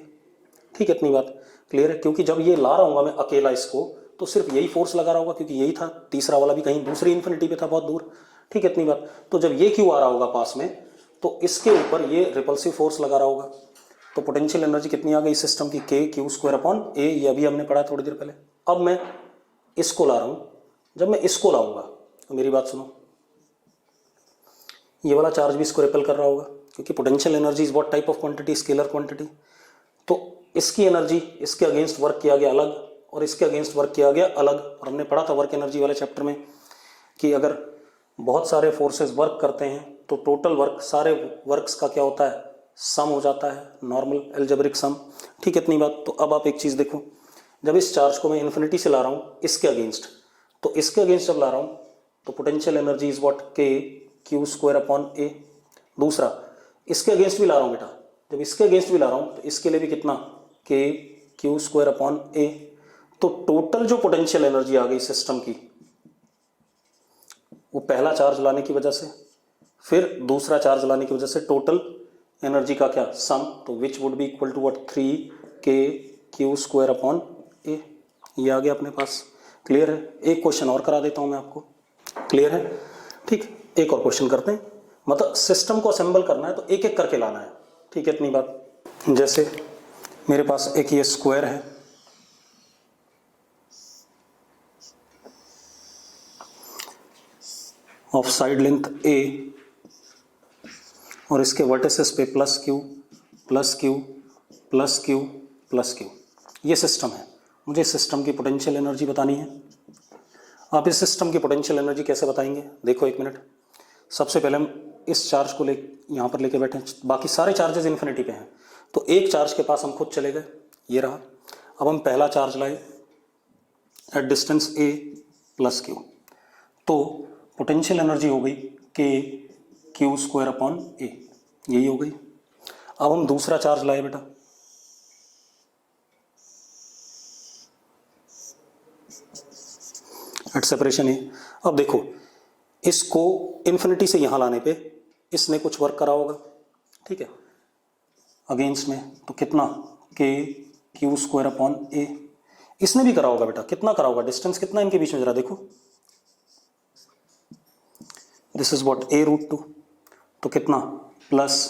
Speaker 1: ठीक है, इतनी बात क्लियर है? क्योंकि जब ये ला रहा हूँ मैं अकेला इसको, तो सिर्फ यही फोर्स लगा रहा होगा, क्योंकि यही था, तीसरा वाला भी कहीं दूसरी इन्फिनिटी पे था, बहुत दूर। ठीक है, इतनी बात। तो जब ये क्यू आ रहा होगा पास में, तो इसके ऊपर ये रिपल्सिव फोर्स लगा रहा होगा, तो पोटेंशियल एनर्जी कितनी आ गई सिस्टम की, के क्यू स्क्वायर अपॉन ए। ये अभी हमने पढ़ा थोड़ी देर पहले। अब मैं इसको ला रहा हूँ, जब मैं इसको लाऊंगा तो मेरी बात सुनो, ये वाला चार्ज भी इसको रिपेल कर रहा होगा, क्योंकि potential energy is what type of quantity, scalar quantity. तो इसकी एनर्जी इसके अगेंस्ट वर्क किया गया अलग, और इसके अगेंस्ट वर्क किया गया अलग। और हमने पढ़ा था वर्क एनर्जी वाले चैप्टर में कि अगर बहुत सारे फोर्सेस वर्क करते हैं तो टोटल वर्क सारे वर्क्स का क्या होता है, सम हो जाता है, नॉर्मल एल्जेब्रिक सम। ठीक है, इतनी बात। तो अब आप एक चीज़ देखो, जब इस चार्ज को मैं इन्फिनिटी से ला रहा हूँ इसके अगेंस्ट, तो इसके अगेंस्ट जब ला रहा हूँ तो पोटेंशियल एनर्जी इज व्हाट, के क्यू स्क्वायर अपॉन ए। दूसरा, इसके अगेंस्ट भी ला रहा हूँ बेटा, जब इसके अगेंस्ट भी ला रहा हूँ तो इसके लिए भी कितना, के क्यू स्क्वायर अपॉन ए। तो टोटल जो पोटेंशियल एनर्जी आ गई सिस्टम की, वो पहला चार्ज लाने की वजह से, फिर दूसरा चार्ज लाने की वजह से, टोटल एनर्जी का क्या, सम। तो which would be equal to what, 3 K Q square upon ए। ये आ गया अपने पास। क्लियर है? एक क्वेश्चन और करा देता हूं मैं आपको। क्लियर है? ठीक, एक और क्वेश्चन करते हैं। मतलब सिस्टम को असेंबल करना है तो एक एक करके लाना है। ठीक है, इतनी बात। जैसे मेरे पास एक ये स्क्वायर है, ऑफ साइड लेंथ ए, और इसके वर्टिसेस पे plus Q plus Q plus Q plus Q, ये सिस्टम है। मुझे इस सिस्टम की पोटेंशियल एनर्जी बतानी है। आप इस सिस्टम की पोटेंशियल एनर्जी कैसे बताएंगे? देखो एक मिनट। सबसे पहले हम इस चार्ज को यहाँ पर लेके बैठे हैं, बाकी सारे चार्जेस इन्फिनिटी पे हैं, तो एक चार्ज के पास हम खुद चले गए, ये रहा। अब हम पहला चार्ज लाए at distance A plus Q, तो पोटेंशियल एनर्जी हो गई के क्यू स्क्वायर अपॉन ए, यही हो गई। अब हम दूसरा चार्ज लाए बेटा, एट सेपरेशन ए। अब देखो, इसको इन्फिनिटी से यहां लाने पे इसने कुछ वर्क करा होगा, ठीक है, अगेंस्ट में, तो कितना, के क्यू स्क्वायर अपॉन ए। इसने भी करा होगा बेटा, कितना करा होगा, डिस्टेंस कितना इनके बीच में, जरा देखो, this is what, A root 2, तो कितना, plus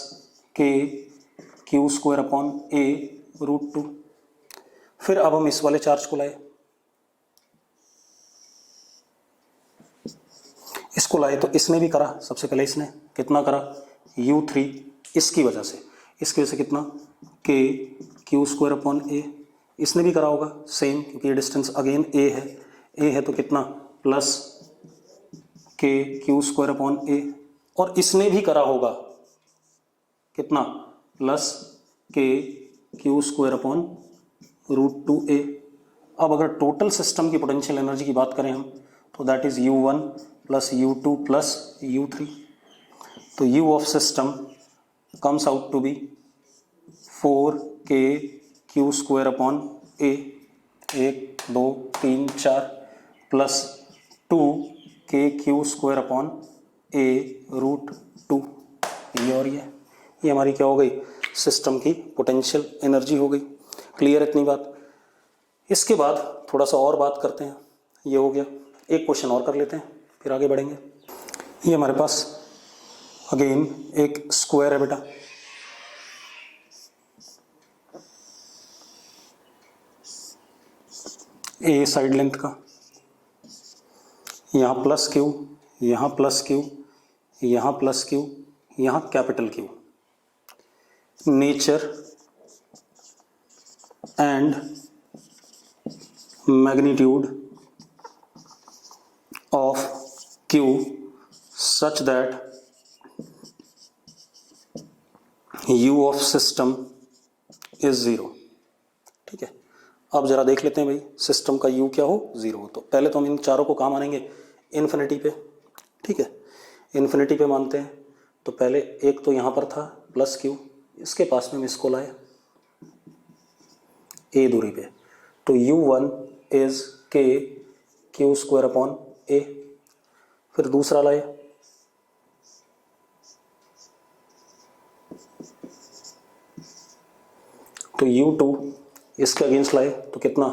Speaker 1: K Q square upon A root 2। फिर अब हम इस वाले चार्ज को लाए, इसको लाए तो इसने भी करा, सबसे पहले इसने कितना करा, u3, इसकी वजह से, इसकी वजह से कितना, के क्यू स्क्वायर अपॉन ए। इसने भी करा होगा सेम, क्योंकि ये डिस्टेंस अगेन ए है तो कितना, plus K Q square upon ए। और इसने भी करा होगा कितना, plus K Q square upon root 2a। अब अगर टोटल सिस्टम की पोटेंशियल एनर्जी की बात करें हम, तो that is u1 plus u2 plus u3। तो u of system comes out to be 4k Q square upon A, 1 2 3 4, plus 2k Q square upon A root 2। ये और ये हमारी क्या हो गई, सिस्टम की पोटेंशियल एनर्जी हो गई। क्लियर इतनी बात? इसके बाद थोड़ा सा और बात करते हैं। ये हो गया, एक क्वेश्चन और कर लेते हैं फिर आगे बढ़ेंगे। ये हमारे पास अगेन एक स्क्वायर है बेटा, ए साइड लेंथ का, यहाँ प्लस क्यू, यहाँ प्लस क्यू, यहाँ प्लस क्यू, यहाँ capital Q. Nature and magnitude of Q such that you of system is zero. ठीक है, अब जरा देख लेते हैं भाई सिस्टम का यू क्या हो, जीरो हो। तो पहले तो हम इन चारों को कहाँ मानेंगे, इन्फिनिटी पे। ठीक है, इन्फिनिटी पे मानते हैं। तो पहले एक तो यहाँ पर था प्लस क्यू, इसके पास में हम इसको लाए ए दूरी पे, तो u1 इज के क्यू स्क्वायर अपॉन ए। फिर दूसरा लाए, तो u2 इसके अगेंस्ट लाए तो कितना,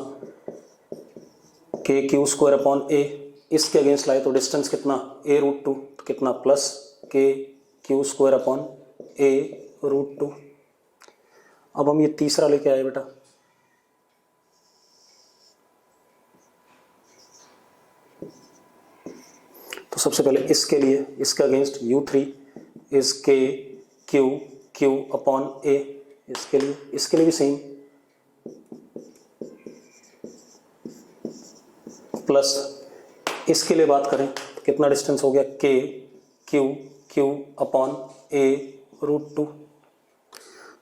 Speaker 1: के क्यू स्क्वायर अपॉन ए। इसके अगेंस्ट लाए तो डिस्टेंस कितना, a रूट टू, तो कितना plus K Q square upon A root two. अब हम ये तीसरा लेके आए बेटा, तो सबसे पहले इसके लिए, इसके अगेंस्ट u3 इज के क्यू क्यू अपॉन ए। इसके लिए भी सेम, प्लस इसके लिए बात करें तो कितना डिस्टेंस हो गया, के Q Q upon A root two.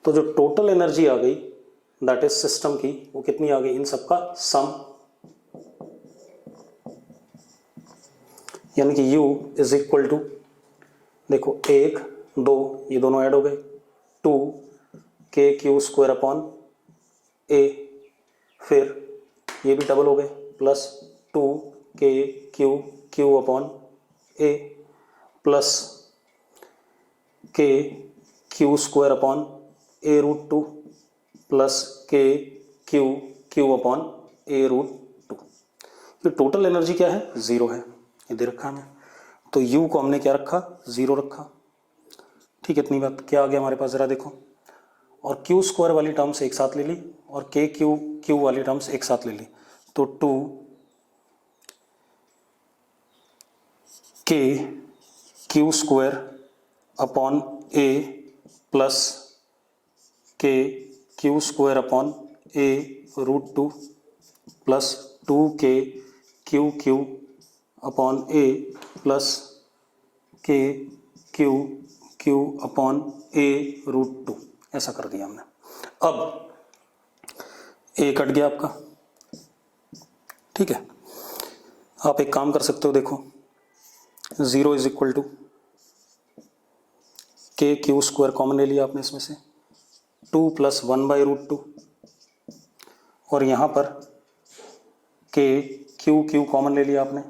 Speaker 1: तो जो टोटल एनर्जी आ गई दैट इज सिस्टम की, वो कितनी आ गई, इन सबका सम, यानी कि U इज इक्वल टू, देखो 1 2 ये दोनों ऐड हो गए, 2 के क्यू स्क्वायर अपॉन ए, फिर ये भी डबल हो गए, प्लस 2 के Q Q upon A, plus K Q square upon A root two, plus K Q Q upon A root two. ये टोटल एनर्जी क्या है, जीरो है, ये दे रखा हमें। तो U को हमने क्या रखा, जीरो रखा। ठीक है, इतनी बात। क्या आ गया हमारे पास, जरा देखो, और क्यू स्क्वायर वाली टर्म्स एक साथ ले ली और के क्यू क्यू वाली टर्म्स एक साथ ले ली, तो 2 के Q square upon A plus K Q square upon A root two, plus 2 के Q Q upon A plus K Q Q upon A root two, ऐसा कर दिया हमने। अब ए कट गया आपका। ठीक है, आप एक काम कर सकते हो, देखो 0 is equal to K Q square common ले लिया आपने इसमें से, 2 प्लस 1 बाई रूट टू, और यहाँ पर के क्यू क्यू कॉमन ले लिया आपने,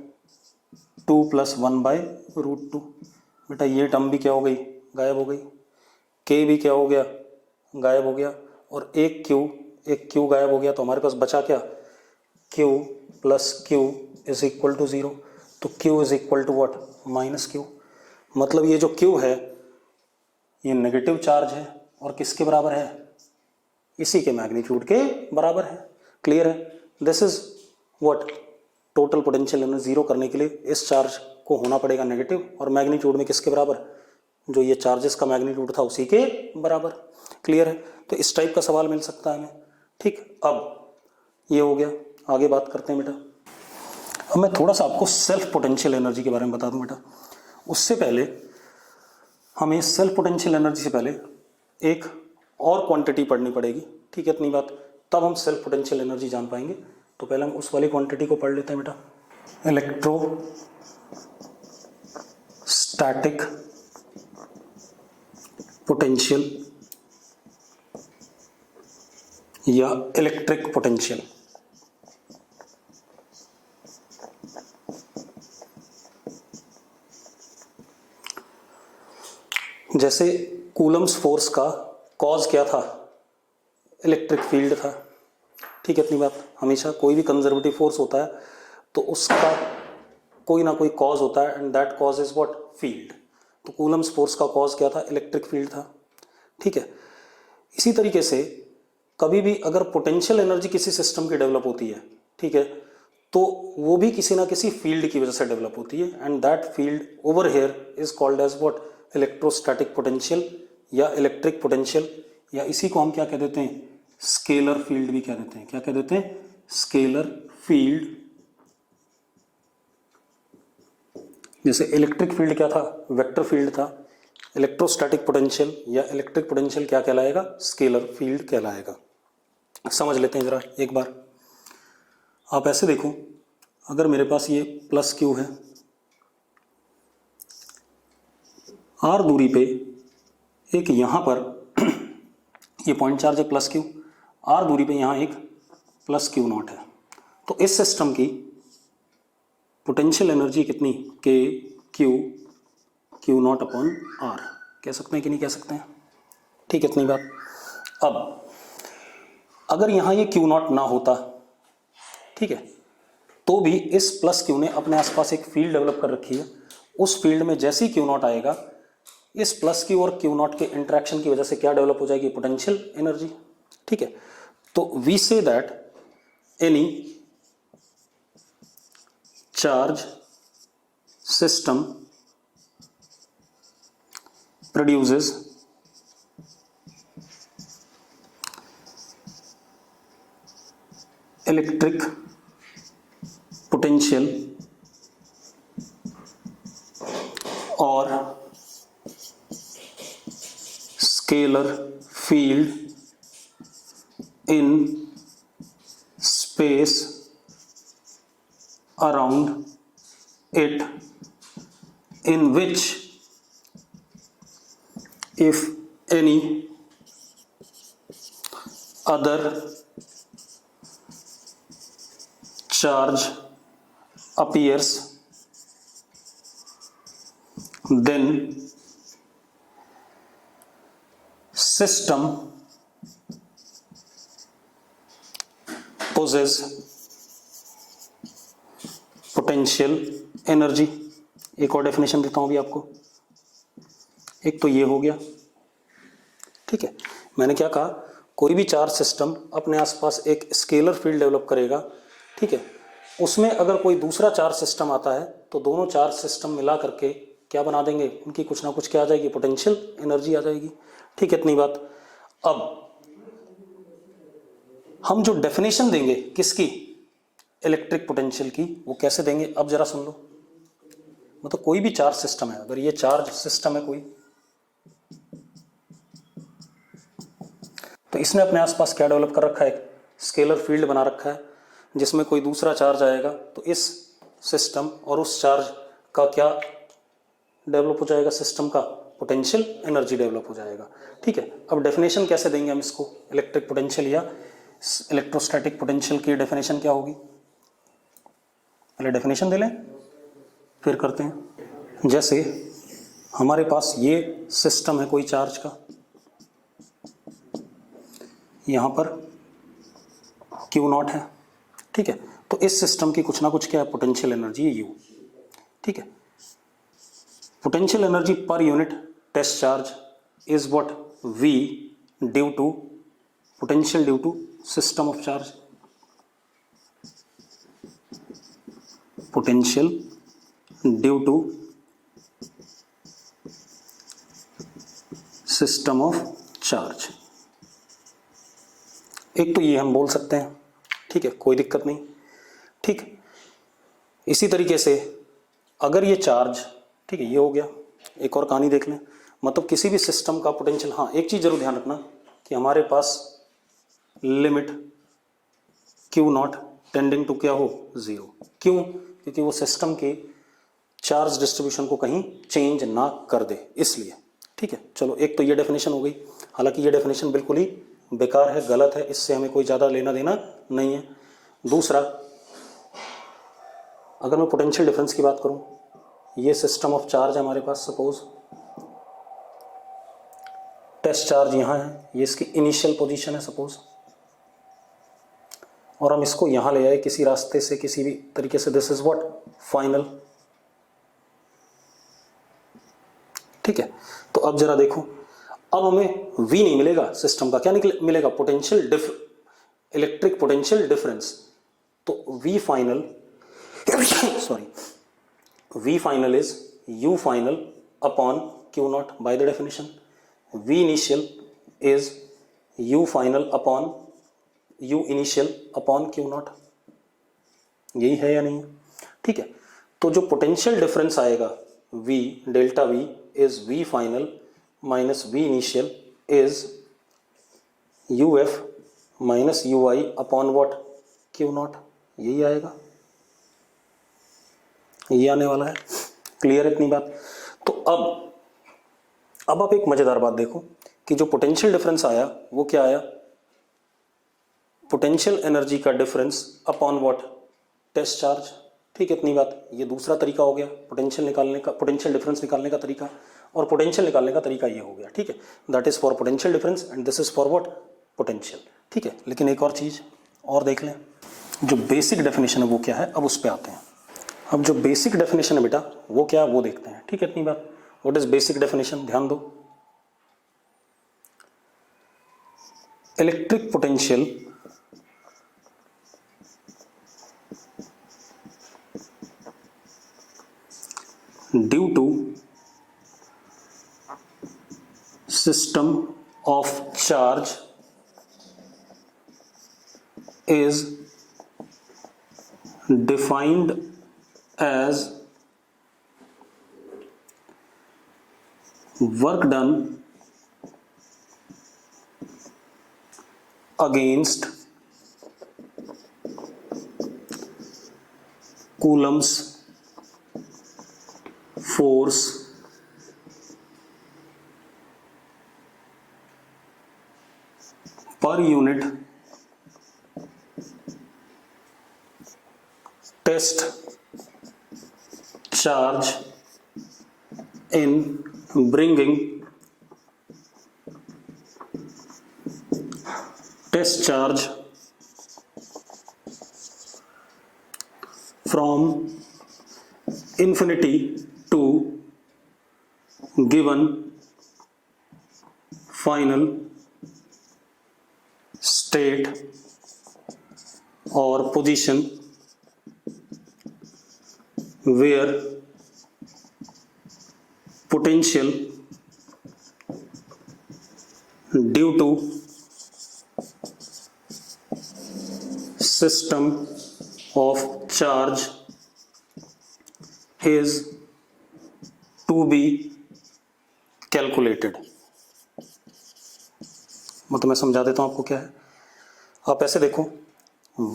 Speaker 1: 2 प्लस 1 बाई रूट टू। बेटा ये टर्म भी क्या हो गई, गायब हो गई, के भी क्या हो गया, गायब हो गया, और एक क्यू गायब हो गया, तो हमारे पास बचा क्या, Q plus Q is equal to 0। तो Q is equal to what, minus Q. मतलब ये जो क्यू है ये नेगेटिव चार्ज है और किसके बराबर है, इसी के मैग्नीट्यूड के बराबर है। क्लियर है, this is what total potential energy. Zero करने के लिए इस चार्ज को होना पड़ेगा नेगेटिव, और मैग्नीट्यूड में किसके बराबर, जो ये चार्जेस का मैग्नीट्यूड था उसी के बराबर। क्लियर है, तो इस टाइप का सवाल मिल सकता है हमें। ठीक, अब ये हो गया, आगे बात करते हैं बेटा। अब मैं थोड़ा सा आपको सेल्फ पोटेंशियल एनर्जी के बारे में बता दूं बेटा। उससे पहले हमें सेल्फ पोटेंशियल एनर्जी से पहले एक और क्वांटिटी पढ़नी पड़ेगी। ठीक है, इतनी बात, तब हम सेल्फ पोटेंशियल एनर्जी जान पाएंगे। तो पहले हम उस वाली क्वांटिटी को पढ़ लेते हैं बेटा, इलेक्ट्रोस्टैटिक पोटेंशियल या इलेक्ट्रिक पोटेंशियल। जैसे कूलम्स फोर्स का कॉज क्या था, इलेक्ट्रिक फील्ड था। ठीक है, इतनी बात। हमेशा कोई भी कंजर्वेटिव फोर्स होता है तो उसका कोई ना कोई कॉज होता है, and that cause is what, field. तो कूलम्स फोर्स का कॉज क्या था, इलेक्ट्रिक फील्ड था, ठीक है। इसी तरीके से कभी भी अगर पोटेंशियल एनर्जी किसी सिस्टम की डेवलप होती है, ठीक है, तो वो भी किसी ना किसी फील्ड की वजह से डेवलप होती है, and that field over here is called as what, electrostatic potential या इलेक्ट्रिक पोटेंशियल, या इसी को हम क्या कह देते हैं, स्केलर फील्ड भी कह देते हैं। क्या कह देते हैं, स्केलर फील्ड। जैसे इलेक्ट्रिक फील्ड क्या था, वेक्टर फील्ड था, इलेक्ट्रोस्टैटिक पोटेंशियल या इलेक्ट्रिक पोटेंशियल क्या कहलाएगा, स्केलर फील्ड कहलाएगा। समझ लेते हैं जरा एक बार। आप ऐसे देखो, अगर मेरे पास ये प्लस क्यू है, आर दूरी पे एक यहां पर ये पॉइंट चार्ज है प्लस क्यू, आर दूरी पे यहां एक प्लस क्यू नॉट है, तो इस सिस्टम की पोटेंशियल एनर्जी कितनी, के क्यू नॉट अपॉन आर, कह सकते हैं कि नहीं कह सकते हैं, ठीक है, इतनी बात। अब अगर यहां ये क्यू नॉट ना होता, ठीक है, तो भी इस प्लस क्यू ने अपने आसपास एक फील्ड डेवलप कर रखी है, उस फील्ड में जैसे ही क्यू नॉट आएगा, इस प्लस क्यू और क्यू नॉट के इंटरेक्शन की वजह से क्या डेवलप हो जाएगी, पोटेंशियल एनर्जी, ठीक है। तो we say that any charge system produces electric potential or scalar field in space around it, in which if any other charge appears, then system possesses potential energy। एक और डेफिनेशन देता हूं अभी आपको, एक तो ये हो गया, ठीक है। मैंने क्या कहा, कोई भी चार्ज सिस्टम अपने आसपास एक स्केलर फील्ड डेवलप करेगा, ठीक है, उसमें अगर कोई दूसरा चार्ज सिस्टम आता है तो दोनों चार्ज सिस्टम मिला करके क्या बना देंगे, उनकी कुछ ना कुछ क्या आ जाएगी, पोटेंशियल एनर्जी आ जाएगी, ठीक है, इतनी बात। अब हम जो डेफिनेशन देंगे किसकी, इलेक्ट्रिक पोटेंशियल की, वो कैसे देंगे, अब जरा सुन लो। मतलब कोई भी चार्ज सिस्टम है, अगर ये चार्ज सिस्टम है कोई, तो इसने अपने आसपास क्या डेवलप कर रखा है, स्केलर फील्ड बना रखा है, जिसमें कोई दूसरा चार्ज आएगा तो इस सिस्टम और उस चार्ज का क्या डेवलप हो जाएगा, सिस्टम का पोटेंशियल एनर्जी डेवलप हो जाएगा, ठीक है। अब डेफिनेशन कैसे देंगे हम इसको, इलेक्ट्रिक पोटेंशियल या इलेक्ट्रोस्टैटिक पोटेंशियल की डेफिनेशन क्या होगी, पहले डेफिनेशन दे लें फिर करते हैं। जैसे हमारे पास ये सिस्टम है कोई चार्ज का, यहां पर क्यू नॉट है, ठीक है, तो इस सिस्टम की कुछ ना कुछ क्या है, पोटेंशियल एनर्जी है यू, ठीक है। Potential energy per unit test charge is what, V due to potential due to system of charge, potential due to system of charge. एक तो ये हम बोल सकते हैं, ठीक है, कोई दिक्कत नहीं, ठीक। इसी तरीके से अगर ये चार्ज, ठीक है, ये हो गया, एक और कहानी देख लें, मतलब किसी भी सिस्टम का पोटेंशियल, हाँ एक चीज जरूर ध्यान रखना कि हमारे पास limit Q naught tending to क्या हो, जीरो, क्यों, क्योंकि वो सिस्टम के चार्ज डिस्ट्रीब्यूशन को कहीं चेंज ना कर दे, इसलिए, ठीक है। चलो एक तो ये डेफिनेशन हो गई, हालांकि ये डेफिनेशन बिल्कुल ही बेकार है, गलत है, इससे हमें कोई ज़्यादा लेना देना नहीं है। दूसरा, अगर मैं पोटेंशियल डिफरेंस की बात करूं, ये सिस्टम ऑफ चार्ज है हमारे पास, सपोज टेस्ट चार्ज यहां है, ये इसकी इनिशियल पोजीशन है सपोज, और हम इसको यहां ले आए किसी रास्ते से, किसी भी तरीके से, दिस इज व्हाट, फाइनल, ठीक है, तो अब जरा देखो, अब हमें V नहीं मिलेगा सिस्टम का, क्या मिलेगा? Potential electric potential difference. तो V final sorry, V final is U final upon Q naught by the definition. V initial is U final upon U initial upon Q naught. यही है या नहीं? ठीक है, तो जो पोटेंशियल डिफरेंस आएगा V delta V is V final minus V initial is UF minus UI upon what? Q naught. यही आएगा, ये आने वाला है। क्लियर है इतनी बात? तो अब आप एक मजेदार बात देखो कि जो पोटेंशियल डिफरेंस आया वो क्या आया? पोटेंशियल एनर्जी का difference upon what? Test charge. ठीक है, इतनी बात। ये दूसरा तरीका हो गया पोटेंशियल निकालने का, पोटेंशियल डिफरेंस निकालने का तरीका, और पोटेंशियल निकालने का तरीका ये हो गया। ठीक है, that is for potential difference and this is for what? Potential. ठीक है, लेकिन एक और चीज और देख लें, जो बेसिक डेफिनेशन है वो क्या है, अब उस पर आते हैं। अब जो बेसिक डेफिनेशन है बेटा वो क्या है वो देखते हैं। ठीक है, इतनी बात। What is basic definition? ध्यान दो, electric potential due to system of charge is defined as work done against Coulomb's force per unit test charge in bringing test charge from infinity to given final state or position where potential due to system of charge is to be calculated। मतलब मैं समझा देता हूं आपको क्या है। आप ऐसे देखो,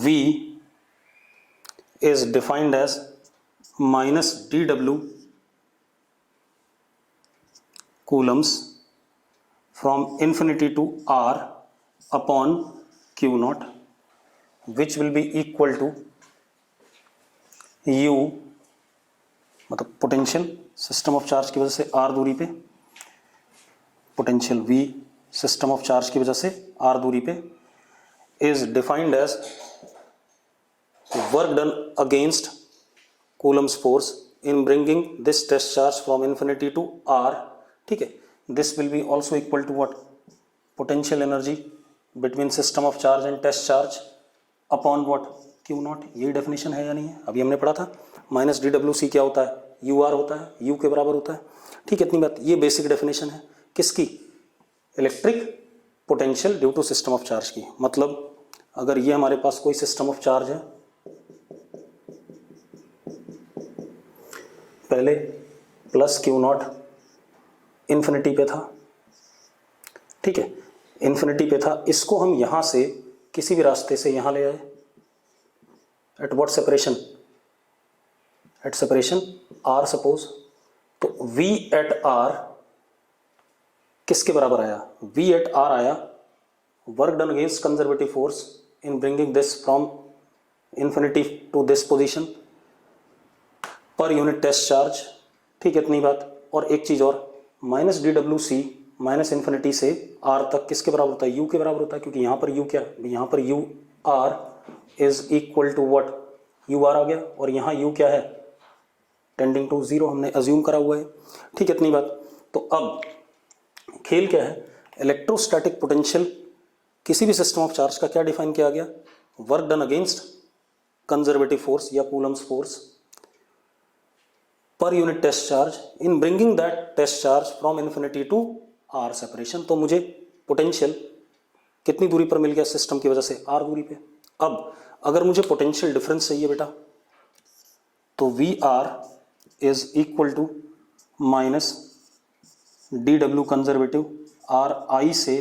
Speaker 1: V is defined as minus dW coulombs from infinity to R upon Q naught, which will be equal to U, मतलब पोटेंशियल सिस्टम ऑफ चार्ज की वजह से R दूरी पे, potential V system of charge की वजह से R दूरी पे, is defined as work done against Coulomb's force in bringing this test charge from infinity to R। ठीक है, this will be also equal to what? Potential energy between system of charge and test charge upon what? Q naught। यही डेफिनेशन है या नहीं है? अभी हमने पढ़ा था माइनस DWC क्या होता है? UR होता है, U के बराबर होता है। ठीक है, इतनी बात। ये बेसिक डेफिनेशन है किसकी? Electric potential due to system of charge की। मतलब अगर ये हमारे पास कोई सिस्टम ऑफ चार्ज है, पहले प्लस Q नॉट इन्फिनिटी पे था, ठीक है, इन्फिनिटी पे था, इसको हम यहां से किसी भी रास्ते से यहां ले आए, at what separation? At separation R suppose. तो V एट R किसके बराबर आया? V एट R आया work done against conservative force in bringing this from infinity to this position per unit test charge. ठीक है, इतनी बात। और एक चीज और, माइनस DWC माइनस इन्फिनिटी से R तक किसके बराबर होता है? U के बराबर होता है, क्योंकि यहाँ पर U क्या, यहाँ पर UR is equal to what? UR आ गया, और यहाँ U क्या है? टेंडिंग टू जीरो, हमने अज्यूम करा हुआ है। ठीक है, इतनी बात। तो अब खेल क्या है, इलेक्ट्रोस्टैटिक पोटेंशियल किसी भी सिस्टम ऑफ चार्ज का क्या डिफाइन किया गया, work done against conservative force या Coulomb's force per unit test charge in bringing that test charge from infinity to R separation. तो मुझे पोटेंशियल कितनी दूरी पर मिल गया सिस्टम की वजह से, आर दूरी पे। अब अगर मुझे पोटेंशियल डिफरेंस चाहिए बेटा, तो V R is equal to minus D W conservative R I से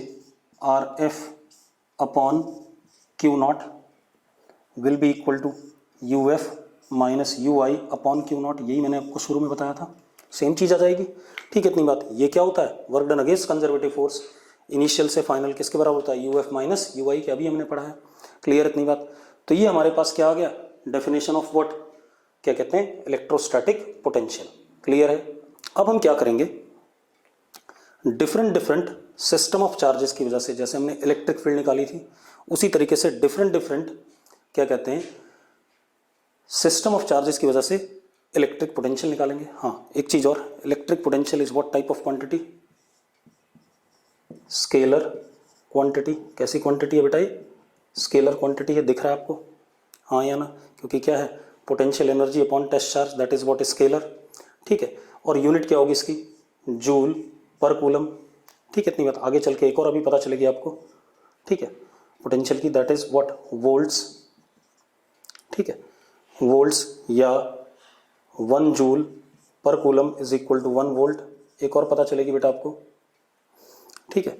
Speaker 1: R F upon Q naught will be equal to U F minus U I upon Q naught. यही मैंने आपको शुरू में बताया था, सेम चीज़ आ जाएगी। ठीक है, इतनी बात। ये क्या होता है, work done against conservative force initial से फाइनल किसके बराबर होता है, यू एफ माइनस यू आई के, अभी हमने पढ़ा है। क्लियर, इतनी बात। तो ये हमारे पास क्या आ गया, डेफिनेशन ऑफ व्हाट, क्या कहते हैं, इलेक्ट्रोस्टैटिक पोटेंशियल। क्लियर है। अब हम क्या करेंगे, डिफरेंट सिस्टम ऑफ चार्जेस की वजह से, जैसे हमने इलेक्ट्रिक फील्ड निकाली थी, उसी तरीके से डिफरेंट क्या कहते हैं, सिस्टम ऑफ चार्जेस की वजह से इलेक्ट्रिक पोटेंशियल निकालेंगे। हाँ, एक चीज और, electric potential is what type of quantity, scalar quantity. कैसी क्वांटिटी है बेटा ये, स्केलर क्वांटिटी है, दिख रहा है आपको, हाँ या ना, क्योंकि क्या है, potential energy upon test charge, that is what scalar. ठीक है, और यूनिट क्या होगी इसकी, जूल पर कूलम। ठीक है, इतनी बात। आगे चल के एक और अभी पता चलेगी आपको। ठीक है, पोटेंशियल की, दैट इज व्हाट, वोल्ट्स। ठीक है, वोल्ट्स या 1 joule per coulomb is equal to 1 volt. एक और पता चलेगी बेटा आपको। ठीक है,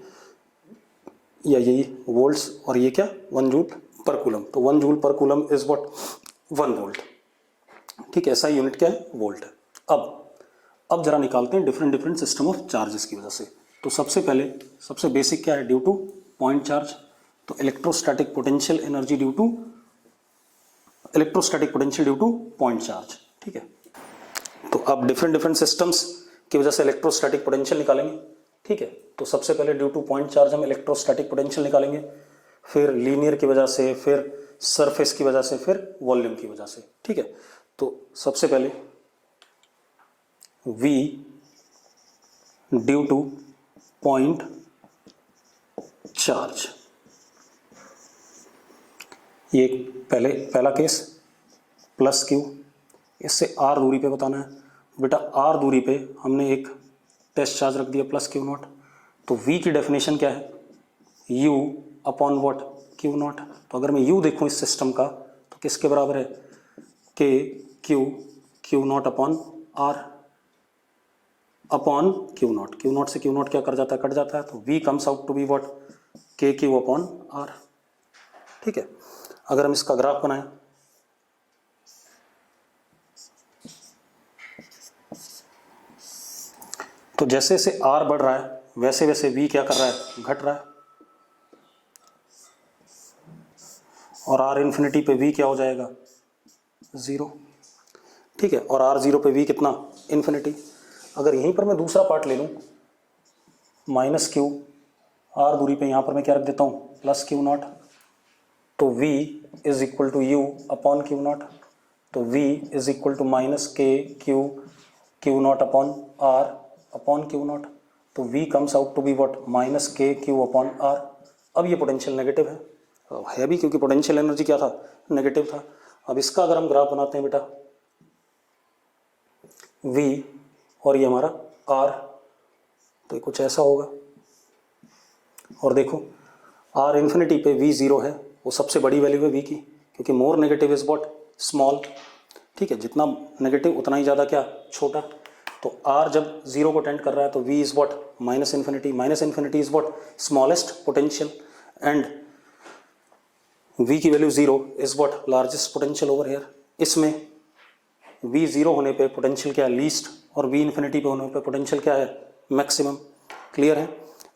Speaker 1: या यही वोल्ट्स और ये क्या, 1 जूल पर कूलम। तो 1 joule per coulomb is what, 1 volt. ठीक है, ऐसा यूनिट क्या है, वोल्ट है। अब जरा निकालते हैं डिफरेंट सिस्टम ऑफ चार्जेस की वजह से। तो सबसे पहले, सबसे बेसिक क्या है, ड्यू टू पॉइंट चार्ज। तो electrostatic potential energy due two point charge. ठीक है, तो अब डिफरेंट सिस्टम्स की वजह से इलेक्ट्रोस्टैटिक पोटेंशियल निकालेंगे। ठीक है, तो सबसे पहले ड्यू टू पॉइंट चार्ज हम इलेक्ट्रोस्टैटिक पोटेंशियल निकालेंगे, फिर लीनियर की वजह से, फिर सरफेस की वजह से, फिर वॉल्यूम की वजह से। ठीक है, तो सबसे पहले V due two point charge, ये पहला केस, प्लस क्यू, इससे आर दूरी पे बताना है बेटा। आर दूरी पे हमने एक टेस्ट चार्ज रख दिया प्लस क्यू नॉट। तो V की डेफिनेशन क्या है, U upon what, Q naught. तो अगर मैं U देखूं इस सिस्टम का, तो किसके बराबर है, K Q naught upon R upon Q naught. Q naught से क्यू नॉट क्या कर जाता है, कट जाता है। तो V comes out to be what, K Q upon R। ठीक है, अगर हम इसका ग्राफ बनाएं, तो जैसे जैसे R बढ़ रहा है वैसे वैसे V क्या कर रहा है, घट रहा है। और R इन्फिनिटी पे V क्या हो जाएगा, 0। ठीक है, और R 0 पे V कितना, इन्फिनिटी। अगर यहीं पर मैं दूसरा पार्ट ले लूँ, माइनस क्यू, R दूरी पे यहाँ पर मैं क्या रख देता हूँ, प्लस क्यू नॉट। तो V is equal to U upon Q naught. तो V is equal to minus K Q naught upon R upon Q naught. तो V comes out to be what, minus K Q upon R। अब ये पोटेंशियल नेगेटिव है भी, क्योंकि पोटेंशियल एनर्जी क्या था, नेगेटिव था। अब इसका अगर हम ग्राफ बनाते हैं बेटा, V और ये हमारा R, तो ये कुछ ऐसा होगा। और देखो R इन्फिनिटी पे V 0 है, वो सबसे बड़ी वैल्यू है V की, क्योंकि more negative is what, small. ठीक है, जितना नेगेटिव उतना ही ज़्यादा क्या, छोटा। तो R जब 0 को टेंड कर रहा है, तो V is what, minus infinity is what, smallest potential, and V की value 0 is what, largest potential over here. इसमें V 0 होने पे पोटेंशियल क्या है, लीस्ट, और V इन्फिनिटी पे होने पे पोटेंशियल क्या है, मैक्सिमम। क्लियर है।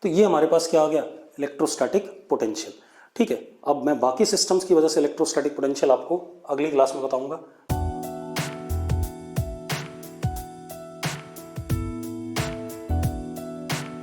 Speaker 1: तो ये हमारे पास क्या आ गया, इलेक्ट्रोस्टैटिक पोटेंशियल। ठीक है, अब मैं बाकी सिस्टम्स की वजह से इलेक्ट्रोस्टैटिक पोटेंशियल आपको अगली क्लास में बताऊंगा।